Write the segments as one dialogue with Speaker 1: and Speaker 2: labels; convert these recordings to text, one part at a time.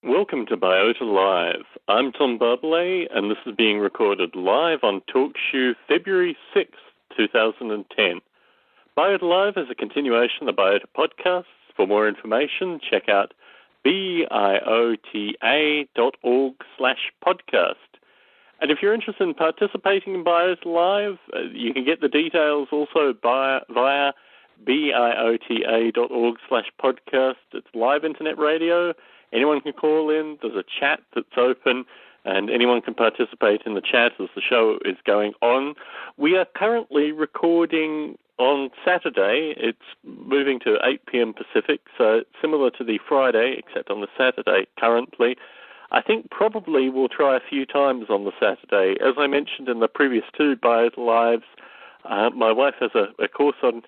Speaker 1: Welcome to Biota Live. I'm Tom Barbalet, and this is being recorded live on TalkShoe February 6th, 2010. Biota Live is a continuation of Biota podcasts. For more information, check out biota.org/podcast. And if you're interested in participating in Biota Live, you can get the details also via biota.org/podcast. It's live internet radio. Anyone can call in. There's a chat that's open, and anyone can participate in the chat as the show is going on. We are currently recording on Saturday. It's moving to 8 p.m. Pacific, so it's similar to the Friday, except on the Saturday currently. I think probably we'll try a few times on the Saturday. As I mentioned in the previous two Biota Lives, my wife has a course on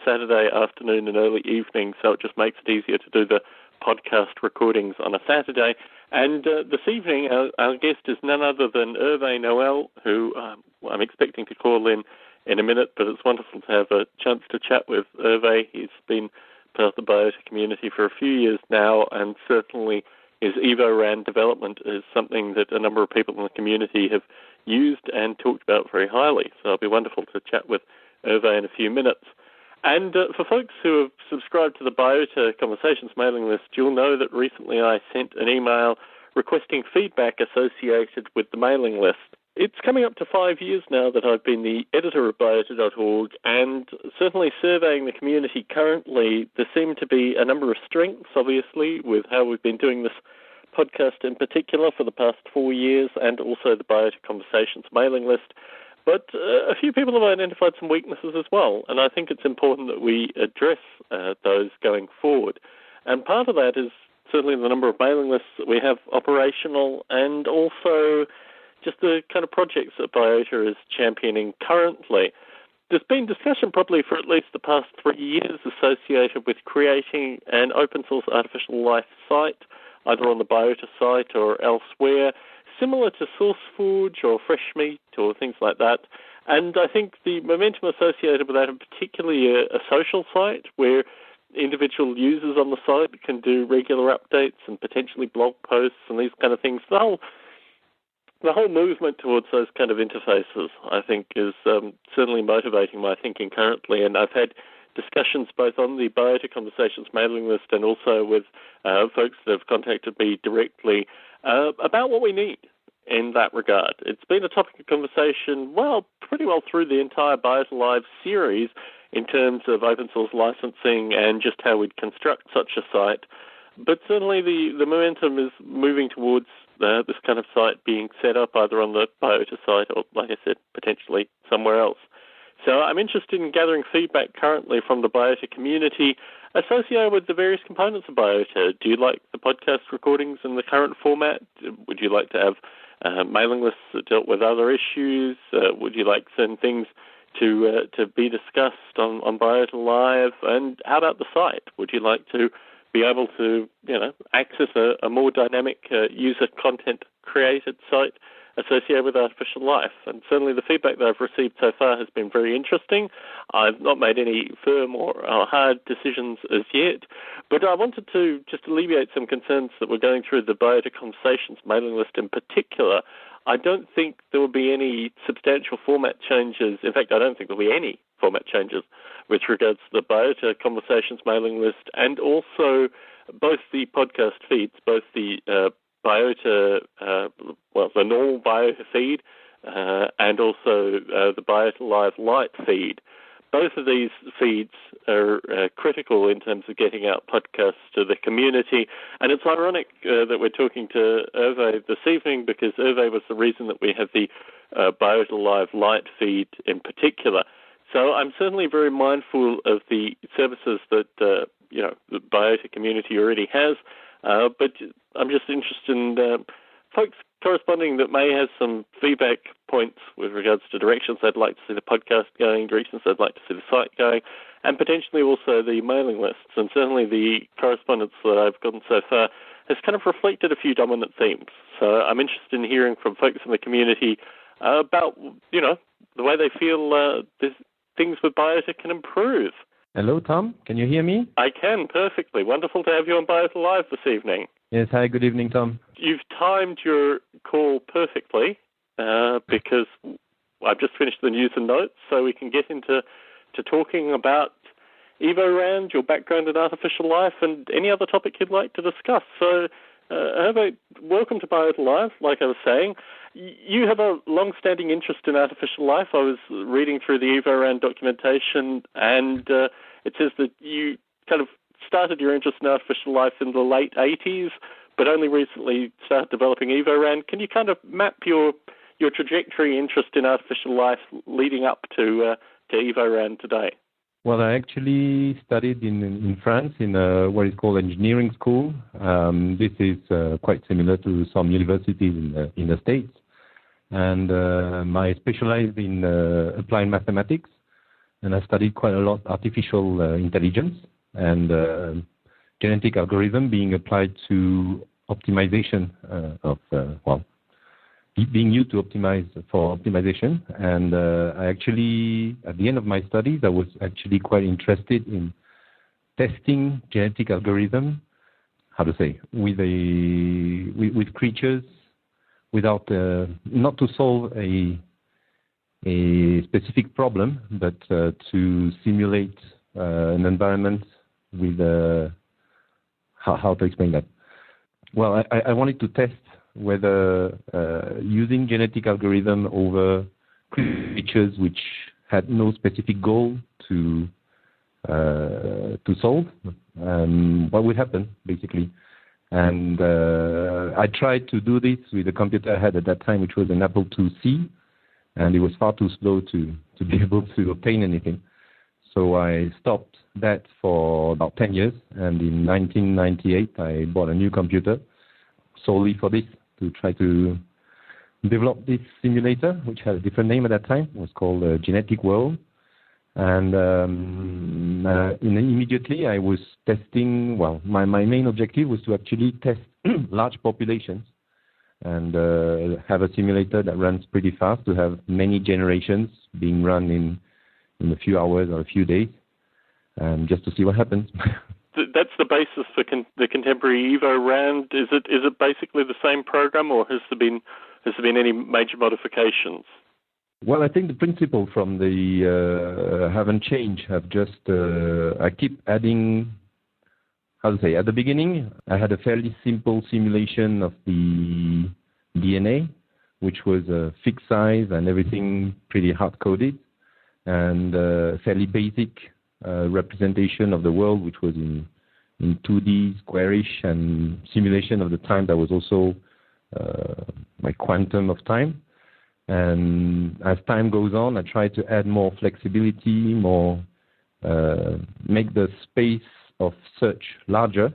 Speaker 1: Saturday afternoon and early evening, so it just makes it easier to do the podcast recordings on a Saturday. And this evening, our guest is none other than Herve Noel, who I'm expecting to call in a minute, but it's wonderful to have a chance to chat with Herve. He's been part of the Biota community for a few years now, and certainly his EvoRand development is something that a number of people in the community have used and talked about very highly. So it'll be wonderful to chat with Herve in a few minutes. And for folks who have subscribed to the Biota Conversations mailing list, you'll know that recently I sent an email requesting feedback associated with the mailing list. It's coming up to 5 years now that I've been the editor of Biota.org, and certainly surveying the community currently, there seem to be a number of strengths, obviously, with how we've been doing this podcast in particular for the past 4 years, and also the Biota Conversations mailing list. But a few people have identified some weaknesses as well, and I think it's important that we address those going forward. And part of that is certainly the number of mailing lists that we have operational, and also just the kind of projects that Biota is championing currently. There's been discussion probably for at least the past 3 years associated with creating an open source artificial life site, either on the Biota site or elsewhere, similar to SourceForge or Fresh Meat or things like that. And I think the momentum associated with that, and particularly a social site where individual users on the site can do regular updates and potentially blog posts and these kind of things. The whole movement towards those kind of interfaces, I think, is certainly motivating my thinking currently. And I've had discussions both on the Biota Conversations mailing list and also with folks that have contacted me directly about what we need in that regard. It's been a topic of conversation, well, pretty well through the entire Biota Live series in terms of open source licensing and just how we'd construct such a site. But certainly the momentum is moving towards this kind of site being set up either on the Biota site or, like I said, potentially somewhere else. So I'm interested in gathering feedback currently from the Biota community associated with the various components of Biota. Do you like the podcast recordings in the current format? Would you like to have mailing lists that dealt with other issues? Would you like certain things to be discussed on Biota Live? And how about the site? Would you like to be able to, access a more dynamic user content created site associated with artificial life? And certainly the feedback that I've received so far has been very interesting. I've not made any firm or hard decisions as yet, but I wanted to just alleviate some concerns that were going through the Biota Conversations mailing list in particular. I don't think there will be any substantial format changes. In fact, I don't think there will be any format changes with regards to the Biota Conversations mailing list and also both the podcast feeds, both the Biota, the normal Biota feed and also the Biota Live Lite feed. Both of these feeds are critical in terms of getting out podcasts to the community. And it's ironic that we're talking to Herve this evening because Herve was the reason that we have the Biota Live Lite feed in particular. So I'm certainly very mindful of the services that, the Biota community already has. But I'm just interested in folks corresponding that may have some feedback points with regards to directions they'd like to see the podcast going, directions they'd like to see the site going, and potentially also the mailing lists. And certainly the correspondence that I've gotten so far has kind of reflected a few dominant themes. So I'm interested in hearing from folks in the community about, the way they feel things with Biota can improve.
Speaker 2: Hello, Tom. Can you hear me?
Speaker 1: I can, perfectly. Wonderful to have you on Biota Live this evening.
Speaker 2: Yes, hi, good evening, Tom.
Speaker 1: You've timed your call perfectly because I've just finished the news and notes, so we can get into talking about EvoRand, your background in artificial life, and any other topic you'd like to discuss. So, Herve, welcome to Biota Live. Like I was saying, you have a long-standing interest in artificial life. I was reading through the EvoRand documentation, and it says that you kind of started your interest in artificial life in the late 80s, but only recently started developing EvoRand. Can you kind of map your trajectory interest in artificial life leading up to EvoRand today?
Speaker 2: Well, I actually studied in France in what is called engineering school. This is quite similar to some universities in the States. And I specialized in applied mathematics, and I studied quite a lot artificial intelligence and genetic algorithm being applied to optimization being used to optimize for optimization. And I actually, at the end of my studies, I was actually quite interested in testing genetic algorithm, with creatures without, not to solve a specific problem, but to simulate an environment with, how to explain that? Well, I wanted to test whether using genetic algorithm over creatures which had no specific goal to solve, what would happen, basically. And I tried to do this with the computer I had at that time, which was an Apple IIc, and it was far too slow to be able to obtain anything. So I stopped that for about 10 years, and in 1998 I bought a new computer solely for this, to try to develop this simulator, which had a different name at that time. It was called Genetic World. And immediately I was testing, my main objective was to actually test large populations and have a simulator that runs pretty fast, to have many generations being run in a few hours or a few days, just to see what happens.
Speaker 1: That's the basis for the contemporary EvoRand. Is it basically the same program, or has there been any major modifications?
Speaker 2: Well, I think the principle from the haven't changed. Have just I keep adding. At the beginning, I had a fairly simple simulation of the DNA, which was a fixed size and everything pretty hard-coded, and fairly basic representation of the world, which was in 2D, squarish, and simulation of the time that was also my quantum of time. And as time goes on, I try to add more flexibility, make the space of search larger.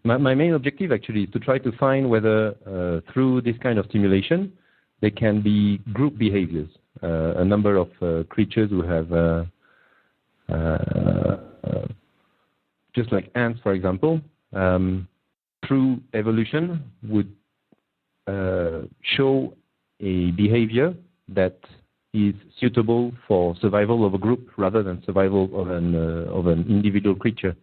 Speaker 2: My main objective actually is to try to find whether through this kind of simulation there can be group behaviors. A number of creatures who have just like ants, for example, through evolution would show a behavior that is suitable for survival of a group rather than survival of an individual creature.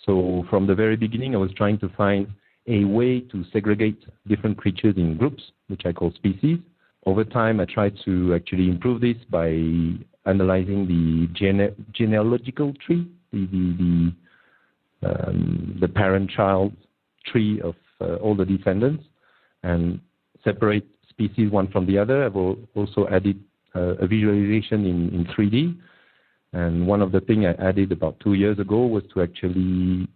Speaker 2: So from the very beginning, I was trying to find a way to segregate different creatures in groups, which I call species. Over time, I tried to actually improve this by analyzing the genealogical tree, the parent-child tree of all the descendants, and separate species one from the other. I've also added a visualization in 3D. And one of the things I added about 2 years ago was to actually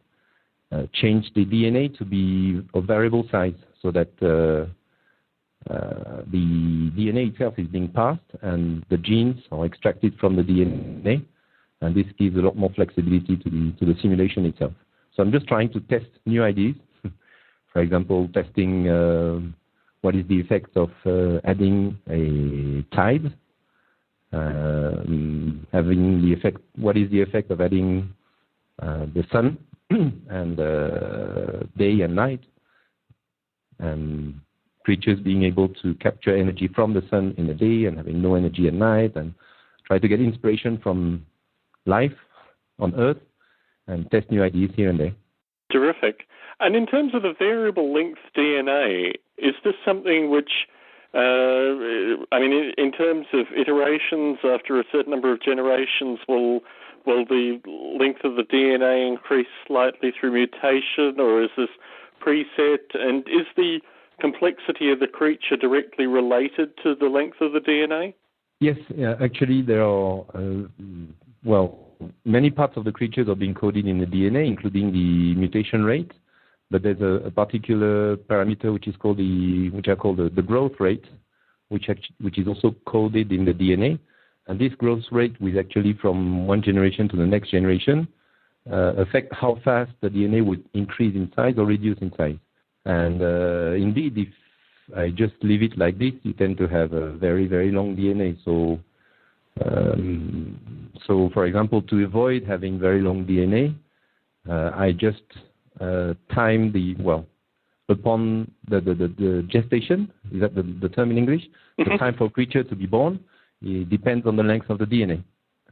Speaker 2: change the DNA to be of variable size, so that the DNA itself is being passed and the genes are extracted from the DNA. And this gives a lot more flexibility to the simulation itself. So I'm just trying to test new ideas. For example, testing what is the effect of adding a tide, what is the effect of adding the sun and day and night, and creatures being able to capture energy from the sun in the day and having no energy at night, and try to get inspiration from life on Earth and test new ideas here and there.
Speaker 1: Terrific. And in terms of the variable length DNA, is this something which, in terms of iterations after a certain number of generations, will the length of the DNA increase slightly through mutation, or is this preset? And is the complexity of the creature directly related to the length of the DNA?
Speaker 2: Yes, actually there are, many parts of the creatures are being coded in the DNA, including the mutation rate. But there's a particular parameter which I call the growth rate, which is also coded in the DNA. And this growth rate will actually, from one generation to the next generation, affect how fast the DNA would increase in size or reduce in size. And indeed, if I just leave it like this, you tend to have a very, very long DNA. So, for example, to avoid having very long DNA, I just time upon the gestation, is that the term in English? Mm-hmm. The time for a creature to be born, it depends on the length of the DNA.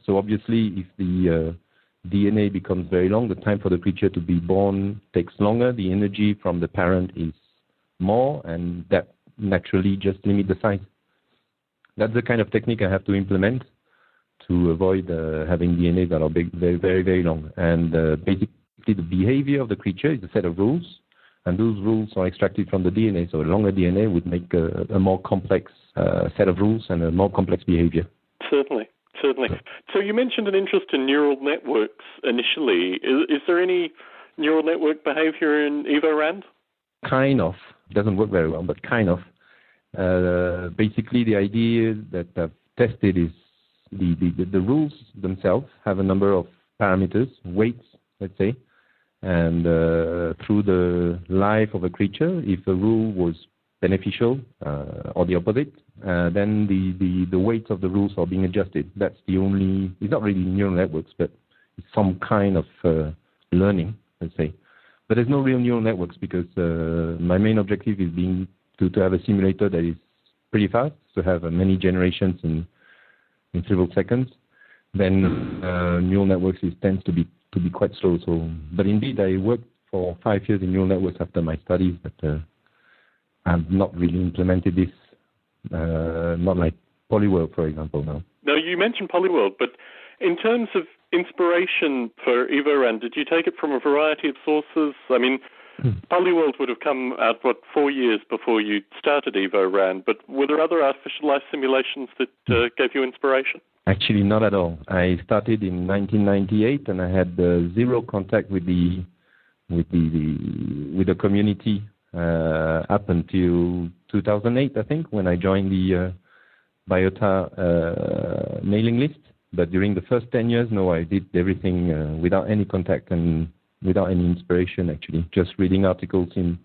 Speaker 2: So obviously, if the DNA becomes very long, the time for the creature to be born takes longer, the energy from the parent is more, and that naturally just limits the size. That's the kind of technique I have to implement to avoid having DNA that are very, very, very long. And basically, the behavior of the creature is a set of rules, and those rules are extracted from the DNA. So a longer DNA would make a more complex set of rules and a more complex behavior.
Speaker 1: Certainly. So you mentioned an interest in neural networks initially. Is there any neural network behavior in EvoRand?
Speaker 2: Kind of. It doesn't work very well, but kind of. Basically, the idea that I've tested is the rules themselves have a number of parameters, weights, let's say, and through the life of a creature, if a rule was beneficial or the opposite, then the weights of the rules are being adjusted. That's the only, it's not really neural networks, but it's some kind of learning, let's say. But there's no real neural networks because my main objective is to have a simulator that is pretty fast, to have many generations in several seconds. Then neural networks tends to be quite slow. So, but indeed, I worked for 5 years in neural networks after my studies, but I've not really implemented this, not like Polyworld, for example, no.
Speaker 1: No, you mentioned Polyworld, but in terms of inspiration for EvoRand, did you take it from a variety of sources? I mean, Polyworld would have come out, 4 years before you started EvoRand, but were there other artificial life simulations that gave you inspiration?
Speaker 2: Actually, not at all. I started in 1998, and I had zero contact with the community up until 2008, I think, when I joined the Biota mailing list. But during the first 10 years, no, I did everything without any contact and without any inspiration, actually. Just reading articles in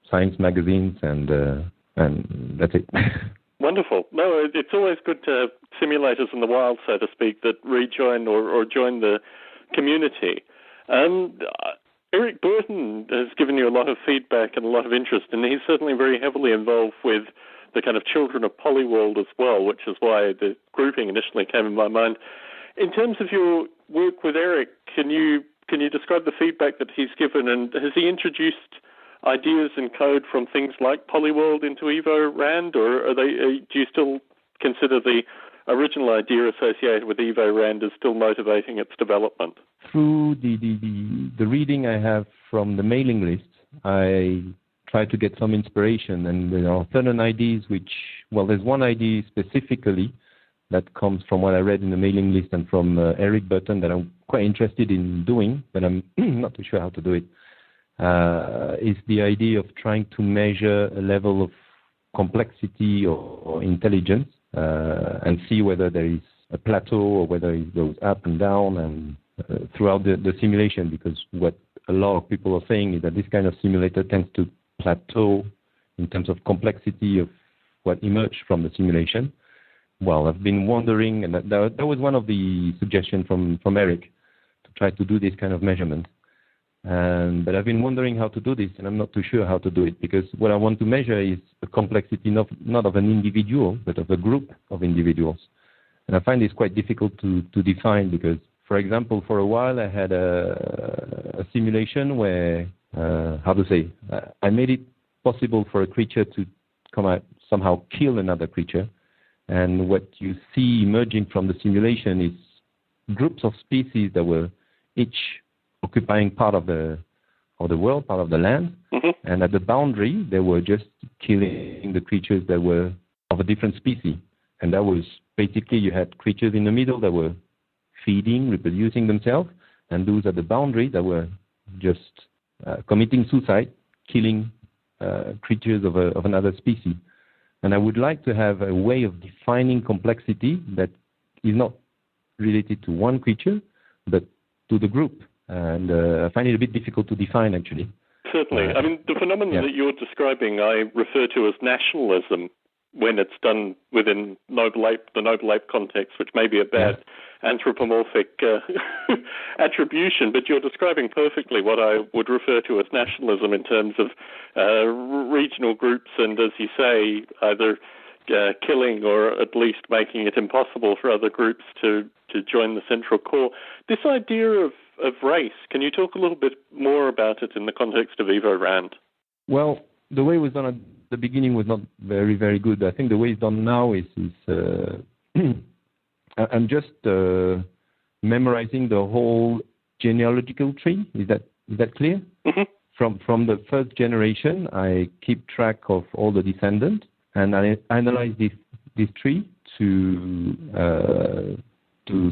Speaker 2: science magazines, and that's it.
Speaker 1: Wonderful. No, it's always good to have simulators in the wild, so to speak, that rejoin or join the community. Eric Burton has given you a lot of feedback and a lot of interest, and he's certainly very heavily involved with the kind of children of Polyworld as well, which is why the grouping initially came in my mind. In terms of your work with Eric, can you describe the feedback that he's given, and has he introduced ideas and code from things like Polyworld into EvoRand, or do you still consider the original idea associated with EvoRand as still motivating its development?
Speaker 2: Through the reading I have from the mailing list, I try to get some inspiration, and there are certain ideas there's one idea specifically that comes from what I read in the mailing list and from Eric Burton that I'm quite interested in doing, but I'm not too sure how to do it. Is the idea of trying to measure a level of complexity or intelligence and see whether there is a plateau or whether it goes up and down and throughout the simulation, because what a lot of people are saying is that this kind of simulator tends to plateau in terms of complexity of what emerged from the simulation. Well, I've been wondering, and that was one of the suggestions from Eric, to try to do this kind of measurement. But I've been wondering how to do this, and I'm not too sure how to do it, because what I want to measure is the complexity not of an individual, but of a group of individuals. And I find this quite difficult to define, because, for example, for a while I had a simulation where I made it possible for a creature to come out, somehow kill another creature. And what you see emerging from the simulation is groups of species that were each occupying part of the world, part of the land. Mm-hmm. And at the boundary, they were just killing the creatures that were of a different species. And that was basically, you had creatures in the middle that were feeding, reproducing themselves, and those at the boundary that were just committing suicide, killing creatures of another species. And I would like to have a way of defining complexity that is not related to one creature, but to the group. And I find it a bit difficult to define, actually.
Speaker 1: Certainly. I mean, the phenomenon that you're describing, I refer to as nationalism when it's done within the noble ape context, which may be a bad anthropomorphic attribution, but you're describing perfectly what I would refer to as nationalism in terms of regional groups and, as you say, either killing or at least making it impossible for other groups to join the central core. This idea of race, can you talk a little bit more about it in the context of EvoRand?
Speaker 2: Well, the way it was done at the beginning was not very, very good. I think the way it's done now is I'm just memorizing the whole genealogical tree. Is that clear? Mm-hmm. From the first generation, I keep track of all the descendants, and I analyze this tree to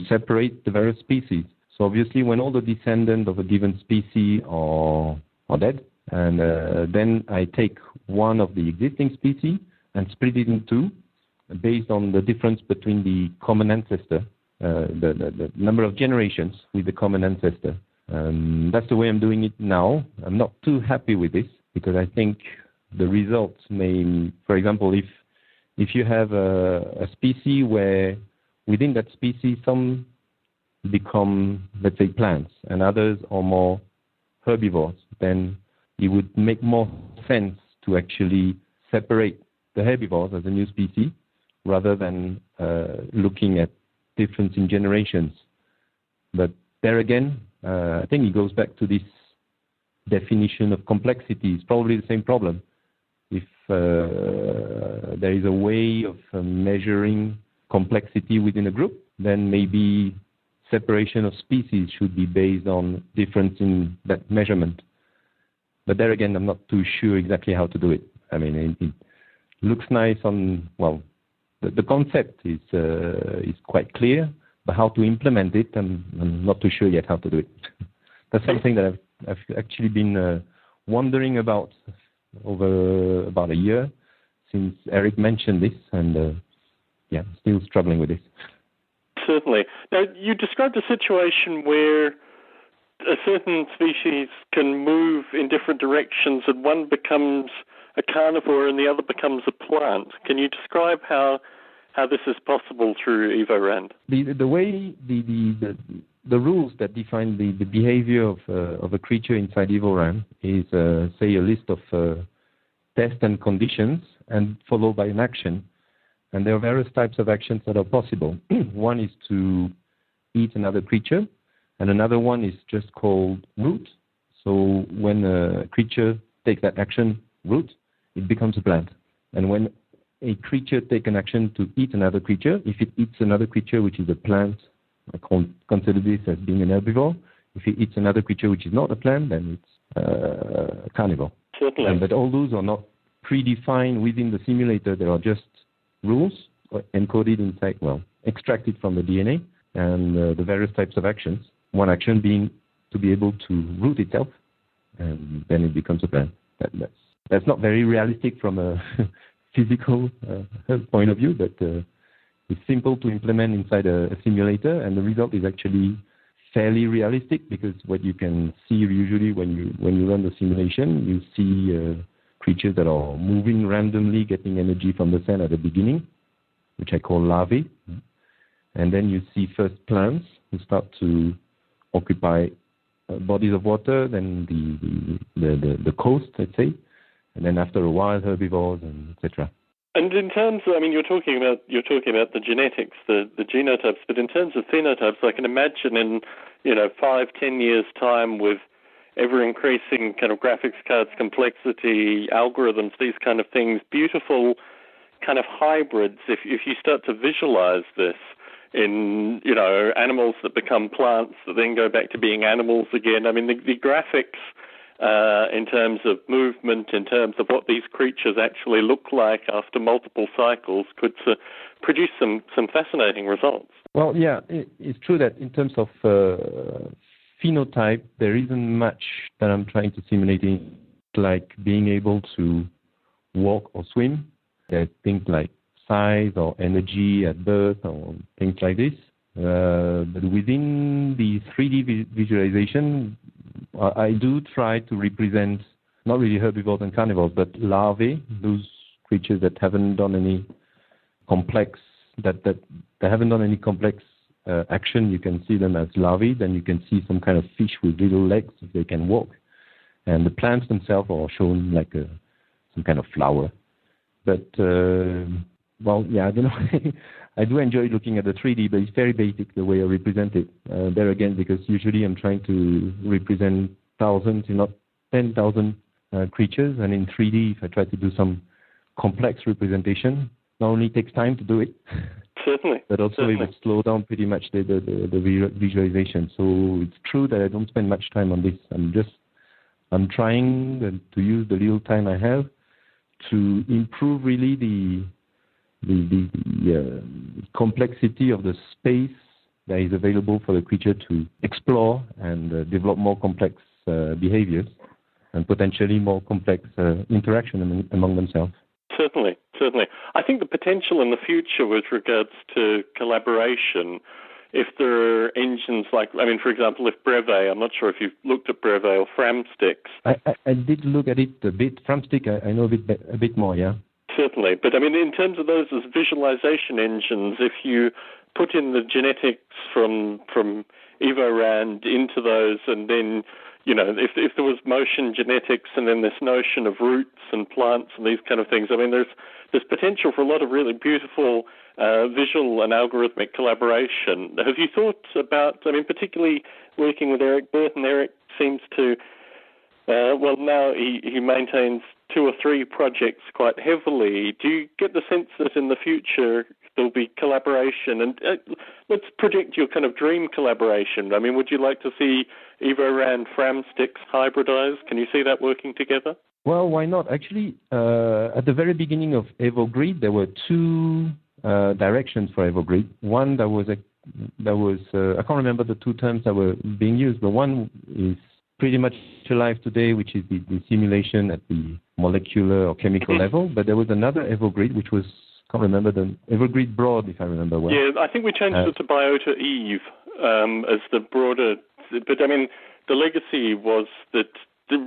Speaker 2: separate the various species. So obviously, when all the descendants of a given species are dead, and then I take one of the existing species and split it in two, based on the difference between the common ancestor, the number of generations with the common ancestor. That's the way I'm doing it now. I'm not too happy with this because I think the results may, for example, if you have a species where within that species some become, let's say, plants and others are more herbivores, then it would make more sense to actually separate the herbivores as a new species rather than looking at difference in generations. But there again, I think it goes back to this definition of complexity. It's probably the same problem. If there is a way of measuring complexity within a group, then maybe separation of species should be based on difference in that measurement. But there again, I'm not too sure exactly how to do it. I mean, it looks nice on, well, the concept is quite clear, but how to implement it, I'm not too sure yet how to do it. That's something that I've actually been wondering about over about a year since Eric mentioned this, and still struggling with this.
Speaker 1: Certainly. Now, you described a situation where a certain species can move in different directions and one becomes a carnivore and the other becomes a plant. Can you describe how this is possible through EvoRand?
Speaker 2: The way the rules that define the behavior of a creature inside EvoRand is, say, a list of tests and conditions and followed by an action. And there are various types of actions that are possible. One is to eat another creature, and another one is just called root. So when a creature takes that action, root, it becomes a plant. And when a creature takes an action to eat another creature, if it eats another creature which is a plant, I consider this as being an herbivore. If it eats another creature which is not a plant, then it's a carnivore.
Speaker 1: Certainly.
Speaker 2: But all those are not predefined within the simulator. There are just rules encoded inside, extracted from the DNA, and the various types of actions. One action being to be able to root itself, and then it becomes a plant. That's not very realistic from a physical point of view, but it's simple to implement inside a simulator, and the result is actually fairly realistic because what you can see usually when you run the simulation, you see creatures that are moving randomly, getting energy from the sun at the beginning, which I call larvae. And then you see first plants who start to occupy bodies of water, then the coast, let's say, and then after a while herbivores, and etc.
Speaker 1: And in terms of, you're talking about the genetics, the genotypes, but in terms of phenotypes, I can imagine in 5-10 years' time with ever-increasing kind of graphics cards, complexity, algorithms, these kind of things, beautiful kind of hybrids. If you start to visualize this in, animals that become plants that then go back to being animals again. I mean, the graphics in terms of movement, in terms of what these creatures actually look like after multiple cycles could produce some fascinating results.
Speaker 2: Well, yeah, it's true that in terms of phenotype, there isn't much that I'm trying to simulate, like being able to walk or swim. There are things like size or energy at birth or things like this. But within the 3D visualization, I do try to represent not really herbivores and carnivores, but larvae, those creatures that haven't done any complex action. You can see them as larvae. Then you can see some kind of fish with little legs if they can walk, and the plants themselves are shown like some kind of flower. But well, yeah, I don't know. I do enjoy looking at the 3D, but it's very basic the way I represent it. There again, because usually I'm trying to represent thousands, if not 10,000 creatures, and in 3D, if I try to do some complex representation, not only takes time to do it,
Speaker 1: certainly,
Speaker 2: but also it would slow down pretty much the visualization. So it's true that I don't spend much time on this. I'm trying to use the little time I have to improve really the complexity of the space that is available for the creature to explore and develop more complex behaviors and potentially more complex interaction among themselves.
Speaker 1: Certainly. I think the potential in the future with regards to collaboration, if there are engines like, for example, if Breve, I'm not sure if you've looked at Breve or Framsticks.
Speaker 2: I did look at it a bit. Framstick, I know a bit more, yeah.
Speaker 1: Certainly, but in terms of those as visualization engines, if you put in the genetics from EvoRand into those, and then if there was motion genetics, and then this notion of roots and plants and these kind of things, there's potential for a lot of really beautiful visual and algorithmic collaboration. Have you thought about, particularly working with Eric Burton? Eric seems to, now he maintains 2 or 3 projects quite heavily. Do you get the sense that in the future there'll be collaboration? And let's project your kind of dream collaboration. Would you like to see EvoRand Framsticks hybridized? Can you see that working together?
Speaker 2: Well, why not? Actually, at the very beginning of EvoGrid, there were 2 directions for EvoGrid. One that was I can't remember the 2 terms that were being used, but one is pretty much alive today, which is the simulation at the molecular or chemical level. But there was another EvoGrid, which was, can't remember the EvoGrid Broad, if I remember well.
Speaker 1: Yeah, I think we changed it to Biota Eve as the broader. But the legacy was that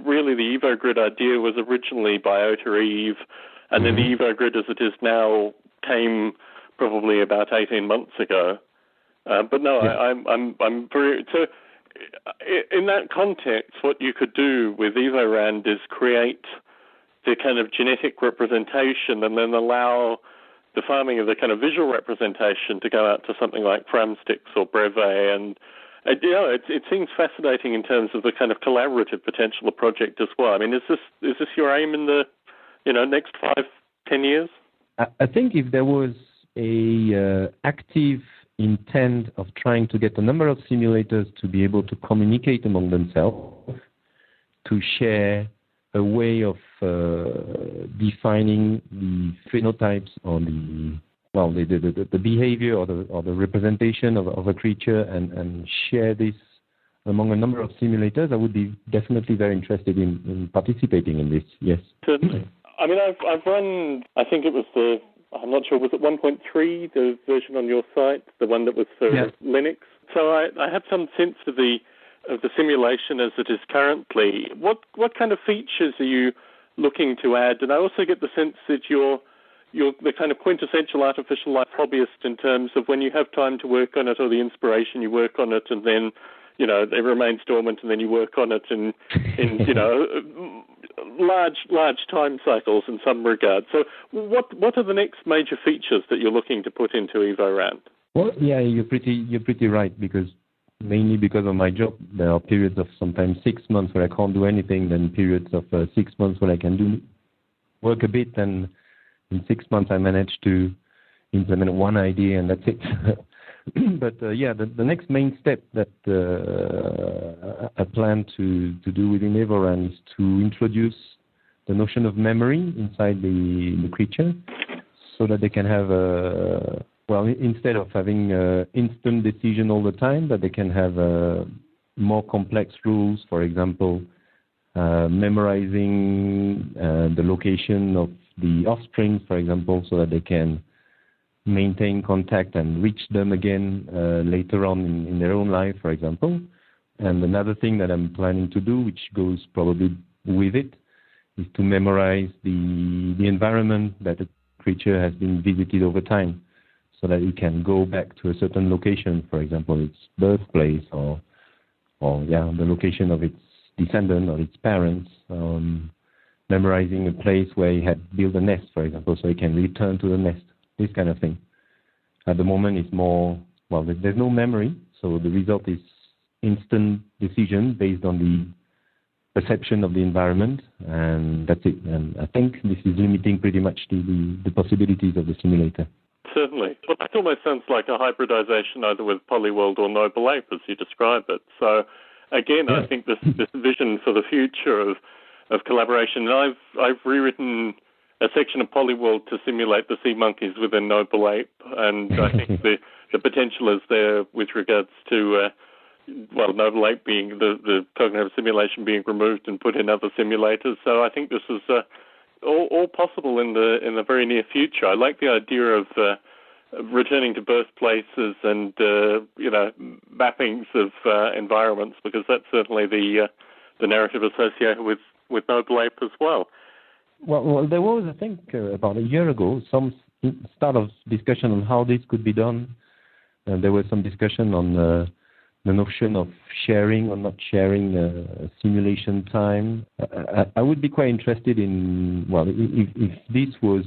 Speaker 1: really the EvoGrid idea was originally Biota Eve, and then the EvoGrid as it is now came probably about 18 months ago. But no, yeah. I'm very so. In that context, what you could do with EvoRand is create the kind of genetic representation and then allow the farming of the kind of visual representation to go out to something like Framsticks or Breve. And it seems fascinating in terms of the kind of collaborative potential of the project as well. Is this your aim in the next 5-10 years?
Speaker 2: I think if there was a active intent of trying to get a number of simulators to be able to communicate among themselves, to share a way of defining the phenotypes or the behavior or the representation of a creature and share this among a number of simulators, I would be definitely very interested in participating in this, yes.
Speaker 1: Certainly. I've run, I think it was I'm not sure, was it 1.3, the version on your site, the one that was for Linux? So I have some sense of the simulation as it is currently. What kind of features are you looking to add? And I also get the sense that you're the kind of quintessential artificial life hobbyist in terms of when you have time to work on it or the inspiration, you work on it, and then it remains dormant, and then you work on it in large time cycles in some regard. So what are the next major features that you're looking to put into EvoRand?
Speaker 2: Well, yeah, you're pretty right, because mainly because of my job. There are periods of sometimes 6 months where I can't do anything, then periods of 6 months where I can work a bit, and in 6 months I manage to implement one idea and that's it. But the next main step that I plan to do within EvoRand is to introduce the notion of memory inside the creature, so that they can have instead of having instant decision all the time, that they can have more complex rules. For example, memorizing the location of the offspring, for example, so that they can maintain contact and reach them again later on in their own life, for example. And another thing that I'm planning to do, which goes probably with it, is to memorize the environment that the creature has been visited over time, so that it can go back to a certain location, for example, its birthplace or the location of its descendant or its parents, memorizing a place where he had built a nest, for example, so he can return to the nest, this kind of thing. At the moment, it's more, there's no memory, so the result is instant decision based on the perception of the environment, and that's it. And I think this is limiting pretty much the possibilities of the simulator.
Speaker 1: Certainly. Well, it almost sounds like a hybridization either with Polyworld or Noble Ape, as you describe it. So, again, I think this vision for the future of collaboration, and I've rewritten a section of Polyworld to simulate the sea monkeys within Noble Ape, and I think the potential is there with regards to Noble Ape being the cognitive simulation being removed and put in other simulators. So I think this is all possible in the very near future. I like the idea of returning to birthplaces and mappings of environments, because that's certainly the narrative associated with Noble Ape as well.
Speaker 2: Well, there was, I think, about a year ago, some start of discussion on how this could be done. There was some discussion on the notion of sharing or not sharing simulation time. I would be quite interested in, if this was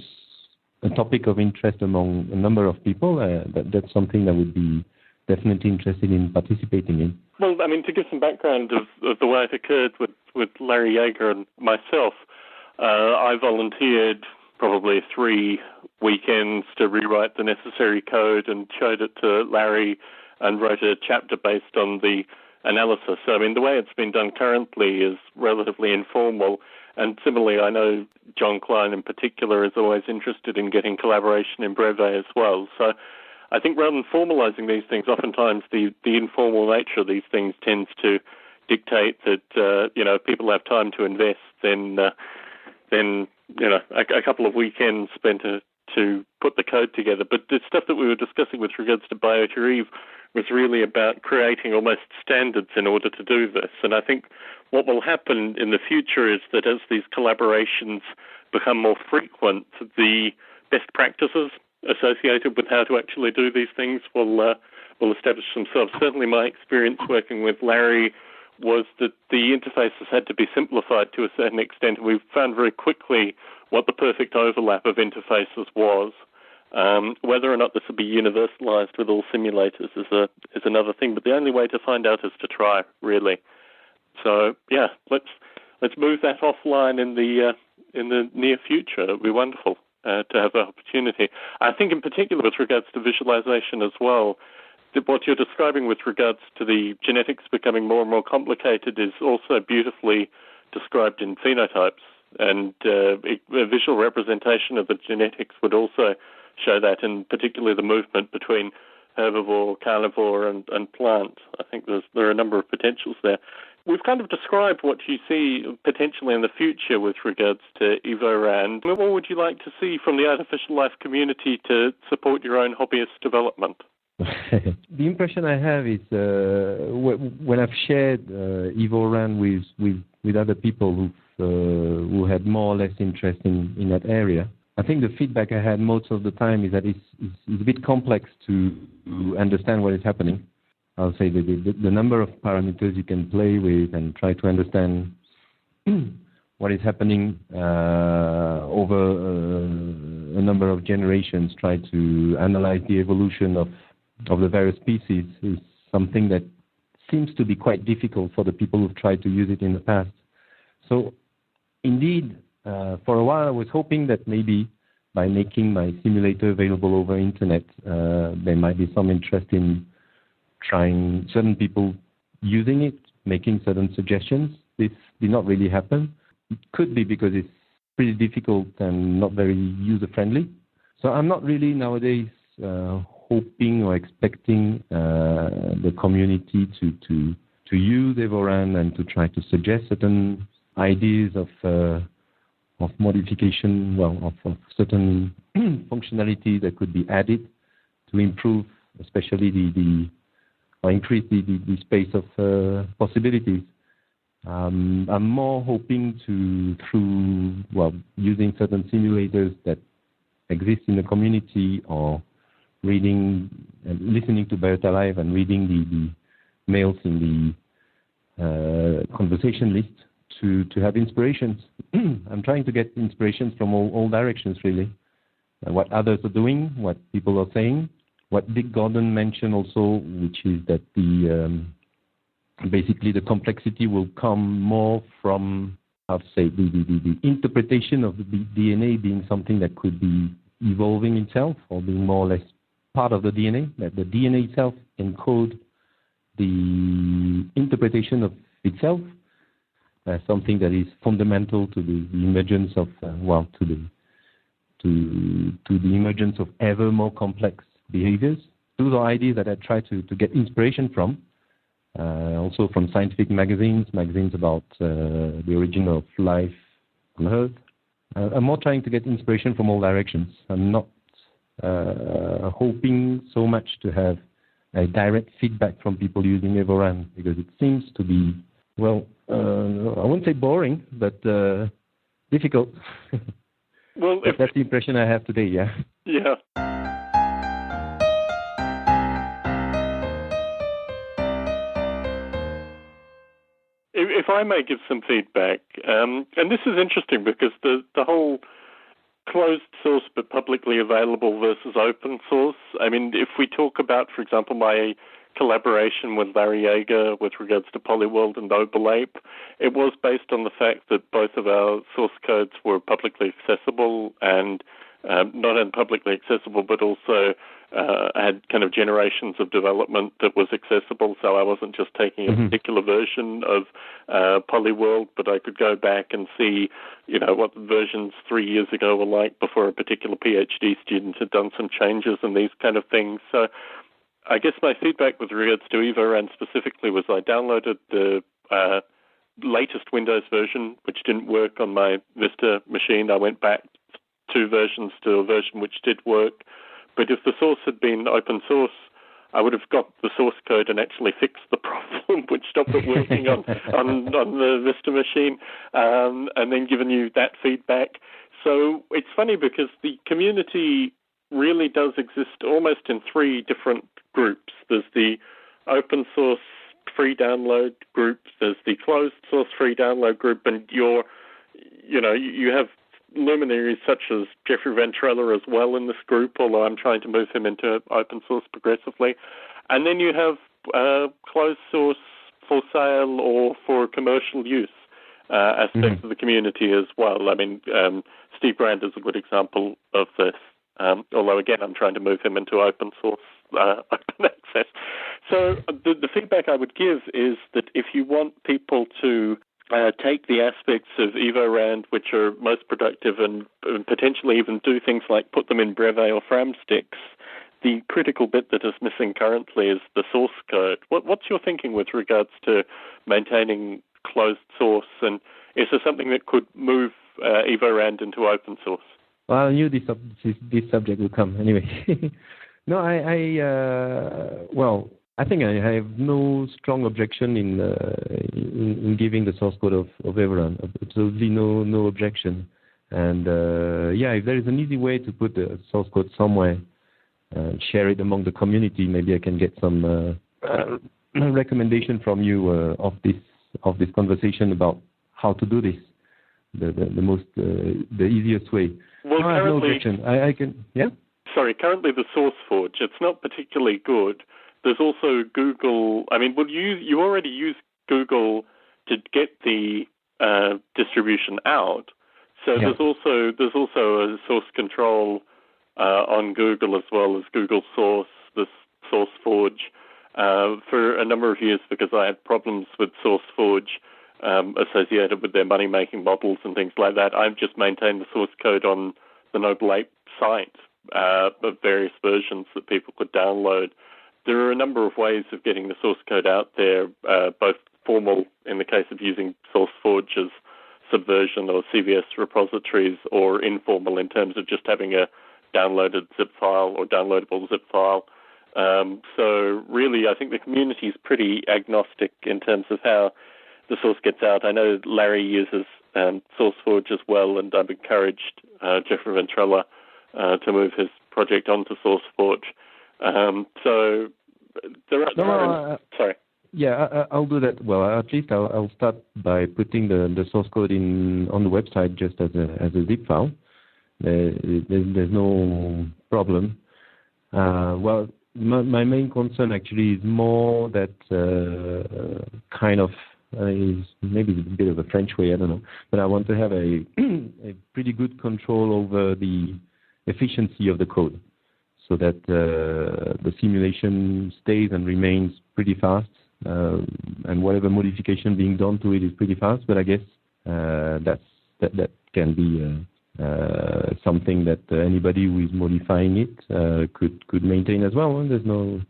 Speaker 2: a topic of interest among a number of people, that's something that would be definitely interested in participating in. Well,
Speaker 1: I mean, to give some background of the way it occurred with Larry Yeager and myself, I volunteered probably 3 weekends to rewrite the necessary code and showed it to Larry and wrote a chapter based on the analysis. So, I mean, the way it's been done currently is relatively informal. And similarly, I know John Klein in particular is always interested in getting collaboration in Breve as well. So I think rather than formalizing these things, oftentimes the informal nature of these things tends to dictate that, people have time to invest, then a couple of weekends spent to put the code together. But the stuff that we were discussing with regards to Biota Eve was really about creating almost standards in order to do this. And I think what will happen in the future is that as these collaborations become more frequent, the best practices associated with how to actually do these things will establish themselves. Certainly my experience working with Larry was that the interfaces had to be simplified to a certain extent. We found very quickly what the perfect overlap of interfaces was. Whether or not this will be universalized with all simulators is another thing, but the only way to find out is to try, really. So, yeah, let's move that offline in the near future. It would be wonderful to have that opportunity. I think in particular with regards to visualization as well, what you're describing with regards to the genetics becoming more and more complicated is also beautifully described in phenotypes, and a visual representation of the genetics would also show that, and particularly the movement between herbivore, carnivore, and plant. I think there are a number of potentials there. We've kind of described what you see potentially in the future with regards to EvoRand. What would you like to see from the artificial life community to support your own hobbyist development?
Speaker 2: The impression I have is when I've shared EvoRand with other people who had more or less interest in that area, I think the feedback I had most of the time is that it's a bit complex to understand what is happening. I'll say the number of parameters you can play with and try to understand what is happening over a number of generations, try to analyze the evolution of the various species is something that seems to be quite difficult for the people who've tried to use it in the past. So, indeed, for a while I was hoping that maybe by making my simulator available over internet, there might be some interest in trying certain people using it, making certain suggestions. This did not really happen. It could be because it's pretty difficult and not very user-friendly. So I'm not really nowadays hoping or expecting the community to use EvoRand and to try to suggest certain ideas of modification, of certain functionality that could be added to improve, especially or increase the space of possibilities. I'm more hoping through using certain simulators that exist in the community, or reading and listening to Biota Live and reading the mails in the conversation list to have inspirations. I'm trying to get inspirations from all directions, really. What others are doing, what people are saying, what Dick Gordon mentioned also, which is that basically the complexity will come more from, the interpretation of the DNA being something that could be evolving itself or being more or less part of the DNA, that the DNA itself encode the interpretation of itself as something that is fundamental to the emergence of, to the emergence of ever more complex behaviors. Those are ideas that I try to get inspiration from. Also from scientific magazines about the origin of life on Earth. I'm more trying to get inspiration from all directions. I'm not hoping so much to have a direct feedback from people using EvoRand, because it seems to be, I won't say boring, but difficult.
Speaker 1: Well,
Speaker 2: that's the impression I have today, yeah.
Speaker 1: Yeah. If I may give some feedback, and this is interesting because the whole closed source but publicly available versus open source, I mean, if we talk about, for example, my collaboration with Larry Yeager with regards to Polyworld and Obelape, it was based on the fact that both of our source codes were publicly accessible, and not only publicly accessible, but also had kind of generations of development that was accessible. So I wasn't just taking a particular version of Polyworld, but I could go back and see, what the versions 3 years ago were like before a particular PhD student had done some changes and these kind of things. So I guess my feedback with regards to EvoRand specifically was I downloaded the latest Windows version, which didn't work on my Vista machine. I went back 2 versions to a version which did work. But if the source had been open source, I would have got the source code and actually fixed the problem, which stopped it working on the Vista machine, and then given you that feedback. So it's funny because the community really does exist almost in 3 different groups. There's the open source free download group, there's the closed source free download group, and you have luminaries such as Jeffrey Ventrella as well in this group, although I'm trying to move him into open source progressively. And then you have closed source for sale or for commercial use aspects of the community as well. I mean, Steve Brand is a good example of this, although, again, I'm trying to move him into open source open access. So the feedback I would give is that if you want people to take the aspects of EvoRand which are most productive and potentially even do things like put them in Breve or Fram sticks, the critical bit that is missing currently is the source code. What's your thinking with regards to maintaining closed source, and is there something that could move EvoRand into open source?
Speaker 2: Well, I knew this subject would come anyway. No, I think I have no strong objection in giving the source code of EvoRand. Absolutely no objection. And if there is an easy way to put the source code somewhere, share it among the community, maybe I can get some recommendation from you of this conversation about how to do this, the easiest way.
Speaker 1: Well,
Speaker 2: no, I have no objection. I can, yeah.
Speaker 1: Sorry, currently the SourceForge, it's not particularly good, there's also Google. I mean, you already use Google to get the distribution out. So there's also a source control on Google as well as Google Source, the SourceForge. For a number of years, because I had problems with SourceForge associated with their money-making models and things like that, I've just maintained the source code on the Noble Ape site of various versions that people could download. There are a number of ways of getting the source code out there, both formal in the case of using SourceForge as Subversion or CVS repositories, or informal in terms of just having a downloaded zip file or downloadable zip file. So really, I think the community is pretty agnostic in terms of how the source gets out. I know Larry uses SourceForge as well, and I've encouraged Jeffrey Ventrella to move his project onto SourceForge. So there are... Sorry.
Speaker 2: Yeah, I'll do that. Well, at least I'll start by putting the source code on the website just as a zip file. There's no problem. Well, my main concern actually is more that kind of is maybe a bit of a French way, I don't know, but I want to have a pretty good control over the efficiency of the code, so that the simulation stays and remains pretty fast, and whatever modification being done to it is pretty fast. But I guess that can be something that anybody who is modifying it could maintain as well. And there's no.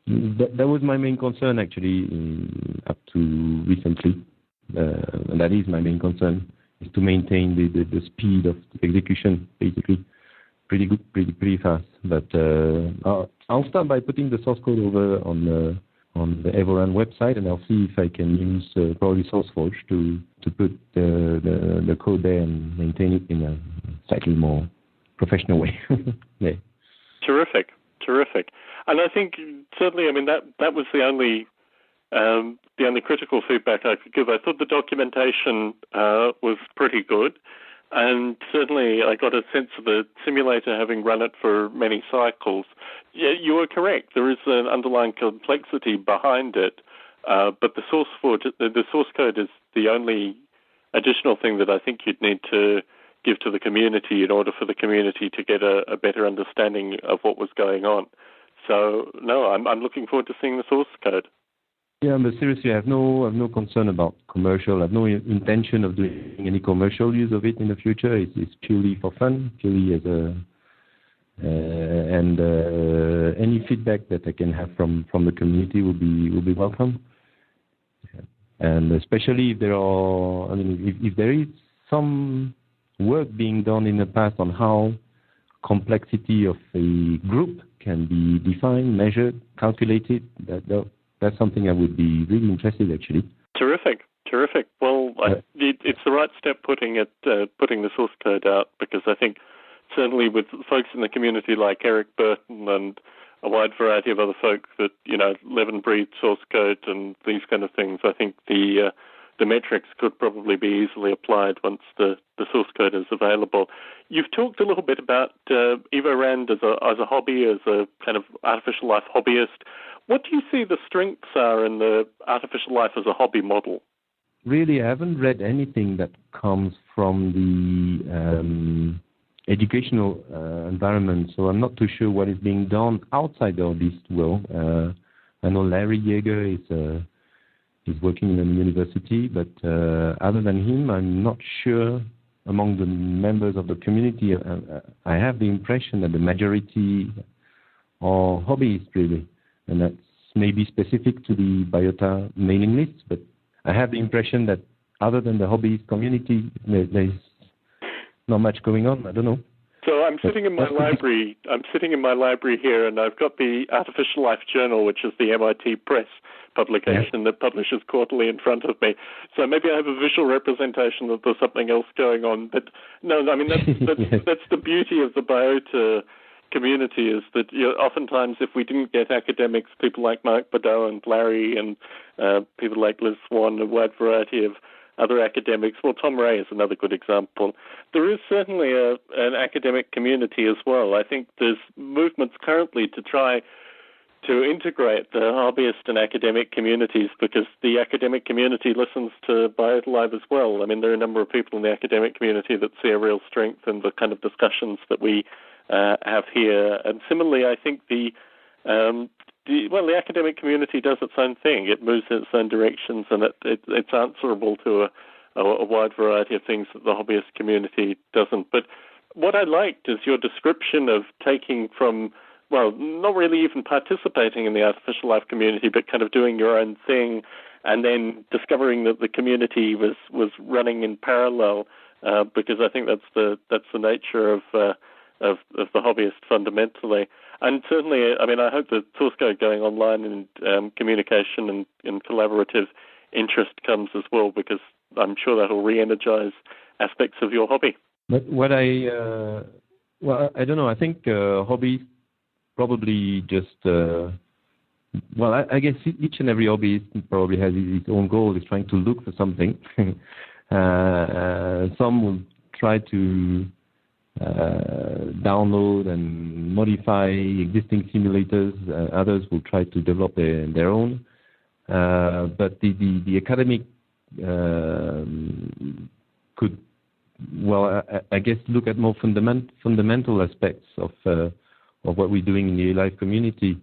Speaker 2: That was my main concern actually up to recently, and that is my main concern, is to maintain the speed of execution, basically pretty good, pretty fast. But I'll start by putting the source code over on the EvoRand website, and I'll see if I can use probably SourceForge to put the code there and maintain it in a slightly more professional way. Yeah.
Speaker 1: Terrific. And I think certainly, I mean, that was the only critical feedback I could give. I thought the documentation was pretty good, and certainly I got a sense of the simulator, having run it for many cycles. Yeah, you are correct. There is an underlying complexity behind it, but the source code is the only additional thing that I think you'd need to give to the community in order for the community to get a better understanding of what was going on. So, no, I'm looking forward to seeing the source code.
Speaker 2: Yeah, but seriously, I have no concern about commercial. I have no intention of doing any commercial use of it in the future. It's purely for fun, purely as and any feedback that I can have from the community will be welcome. And especially if if there is some work being done in the past on how complexity of a group can be defined, measured, calculated, that's something I would be really interested actually. Terrific.
Speaker 1: Well, it's the right step putting the source code out, because I think certainly with folks in the community like Eric Burton and a wide variety of other folk that live and breathe source code and these kind of things, I think the metrics could probably be easily applied once the source code is available. You've talked a little bit about EvoRand as a hobby, as a kind of artificial life hobbyist. What do you see the strengths are in the artificial life as a hobby model?
Speaker 2: Really, I haven't read anything that comes from the educational environment, so I'm not too sure what is being done outside the hobbyist world. I know Larry Yeager is working in a university, but other than him, I'm not sure among the members of the community. I have the impression that the majority are hobbyists, really, and that's maybe specific to the Biota mailing list, but I have the impression that other than the hobbyist community, there's not much going on. I don't know.
Speaker 1: So I'm sitting in my library. I'm sitting in my library here, and I've got the Artificial Life Journal, which is the MIT Press publication that publishes quarterly in front of me. So maybe I have a visual representation that there's something else going on. But no, I mean that's the beauty of the Biota community, is that oftentimes if we didn't get academics, people like Mark Badeau and Larry and people like Liz Swan, a wide variety of other academics. Well, Tom Ray is another good example. There is certainly an academic community as well. I think there's movements currently to try to integrate the hobbyist and academic communities, because the academic community listens to Biota Live as well. I mean, there are a number of people in the academic community that see a real strength in the kind of discussions that we have here. And similarly, I think the academic community does its own thing. It moves in its own directions, and it's answerable to a wide variety of things that the hobbyist community doesn't. But what I liked is your description of taking from, well, not really even participating in the artificial life community, but kind of doing your own thing, and then discovering that the community was running in parallel, because I think that's the nature of the hobbyist fundamentally. And certainly, I mean, I hope the source code going online and communication and collaborative interest comes as well, because I'm sure that will re-energize aspects of your hobby.
Speaker 2: But what I don't know. I think hobby probably just, I guess each and every hobbyist probably has its own goal, is trying to look for something. Some will try to download and modify existing simulators. Others will try to develop their own. But the academic could, I guess, look at more fundamental aspects of what we're doing in the live community.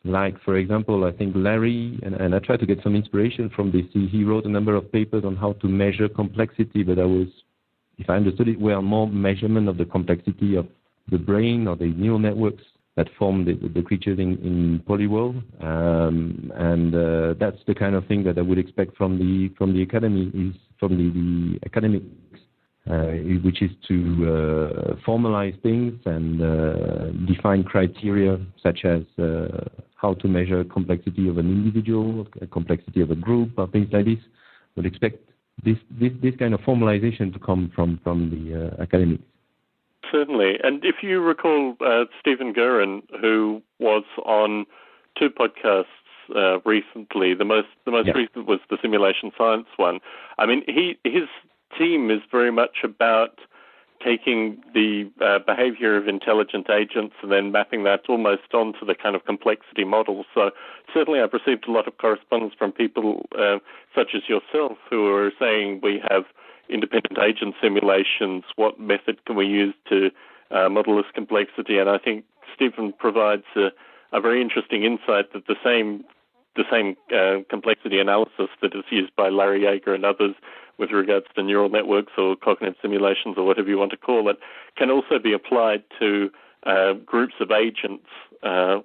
Speaker 2: Like, for example, I think Larry, and I tried to get some inspiration from this, he wrote a number of papers on how to measure complexity, but if I understood it well, more measurement of the complexity of the brain or the neural networks that form the creatures in Polyworld. And that's the kind of thing that I would expect from the academy, from the academics, which is to formalize things and define criteria such as how to measure complexity of an individual, complexity of a group, or things like this. Would expect this kind of formalization to come from the academics.
Speaker 1: Certainly. And if you recall Stephen Guerin, who was on 2 podcasts recently, the most recent was the simulation science one. I mean, his team is very much about taking the behavior of intelligent agents and then mapping that almost onto the kind of complexity model. So certainly I've received a lot of correspondence from people such as yourself who are saying we have independent agent simulations. What method can we use to model this complexity? And I think Stephen provides a very interesting insight that the same complexity analysis that is used by Larry Yeager and others with regards to neural networks or cognitive simulations or whatever you want to call it, can also be applied to groups of agents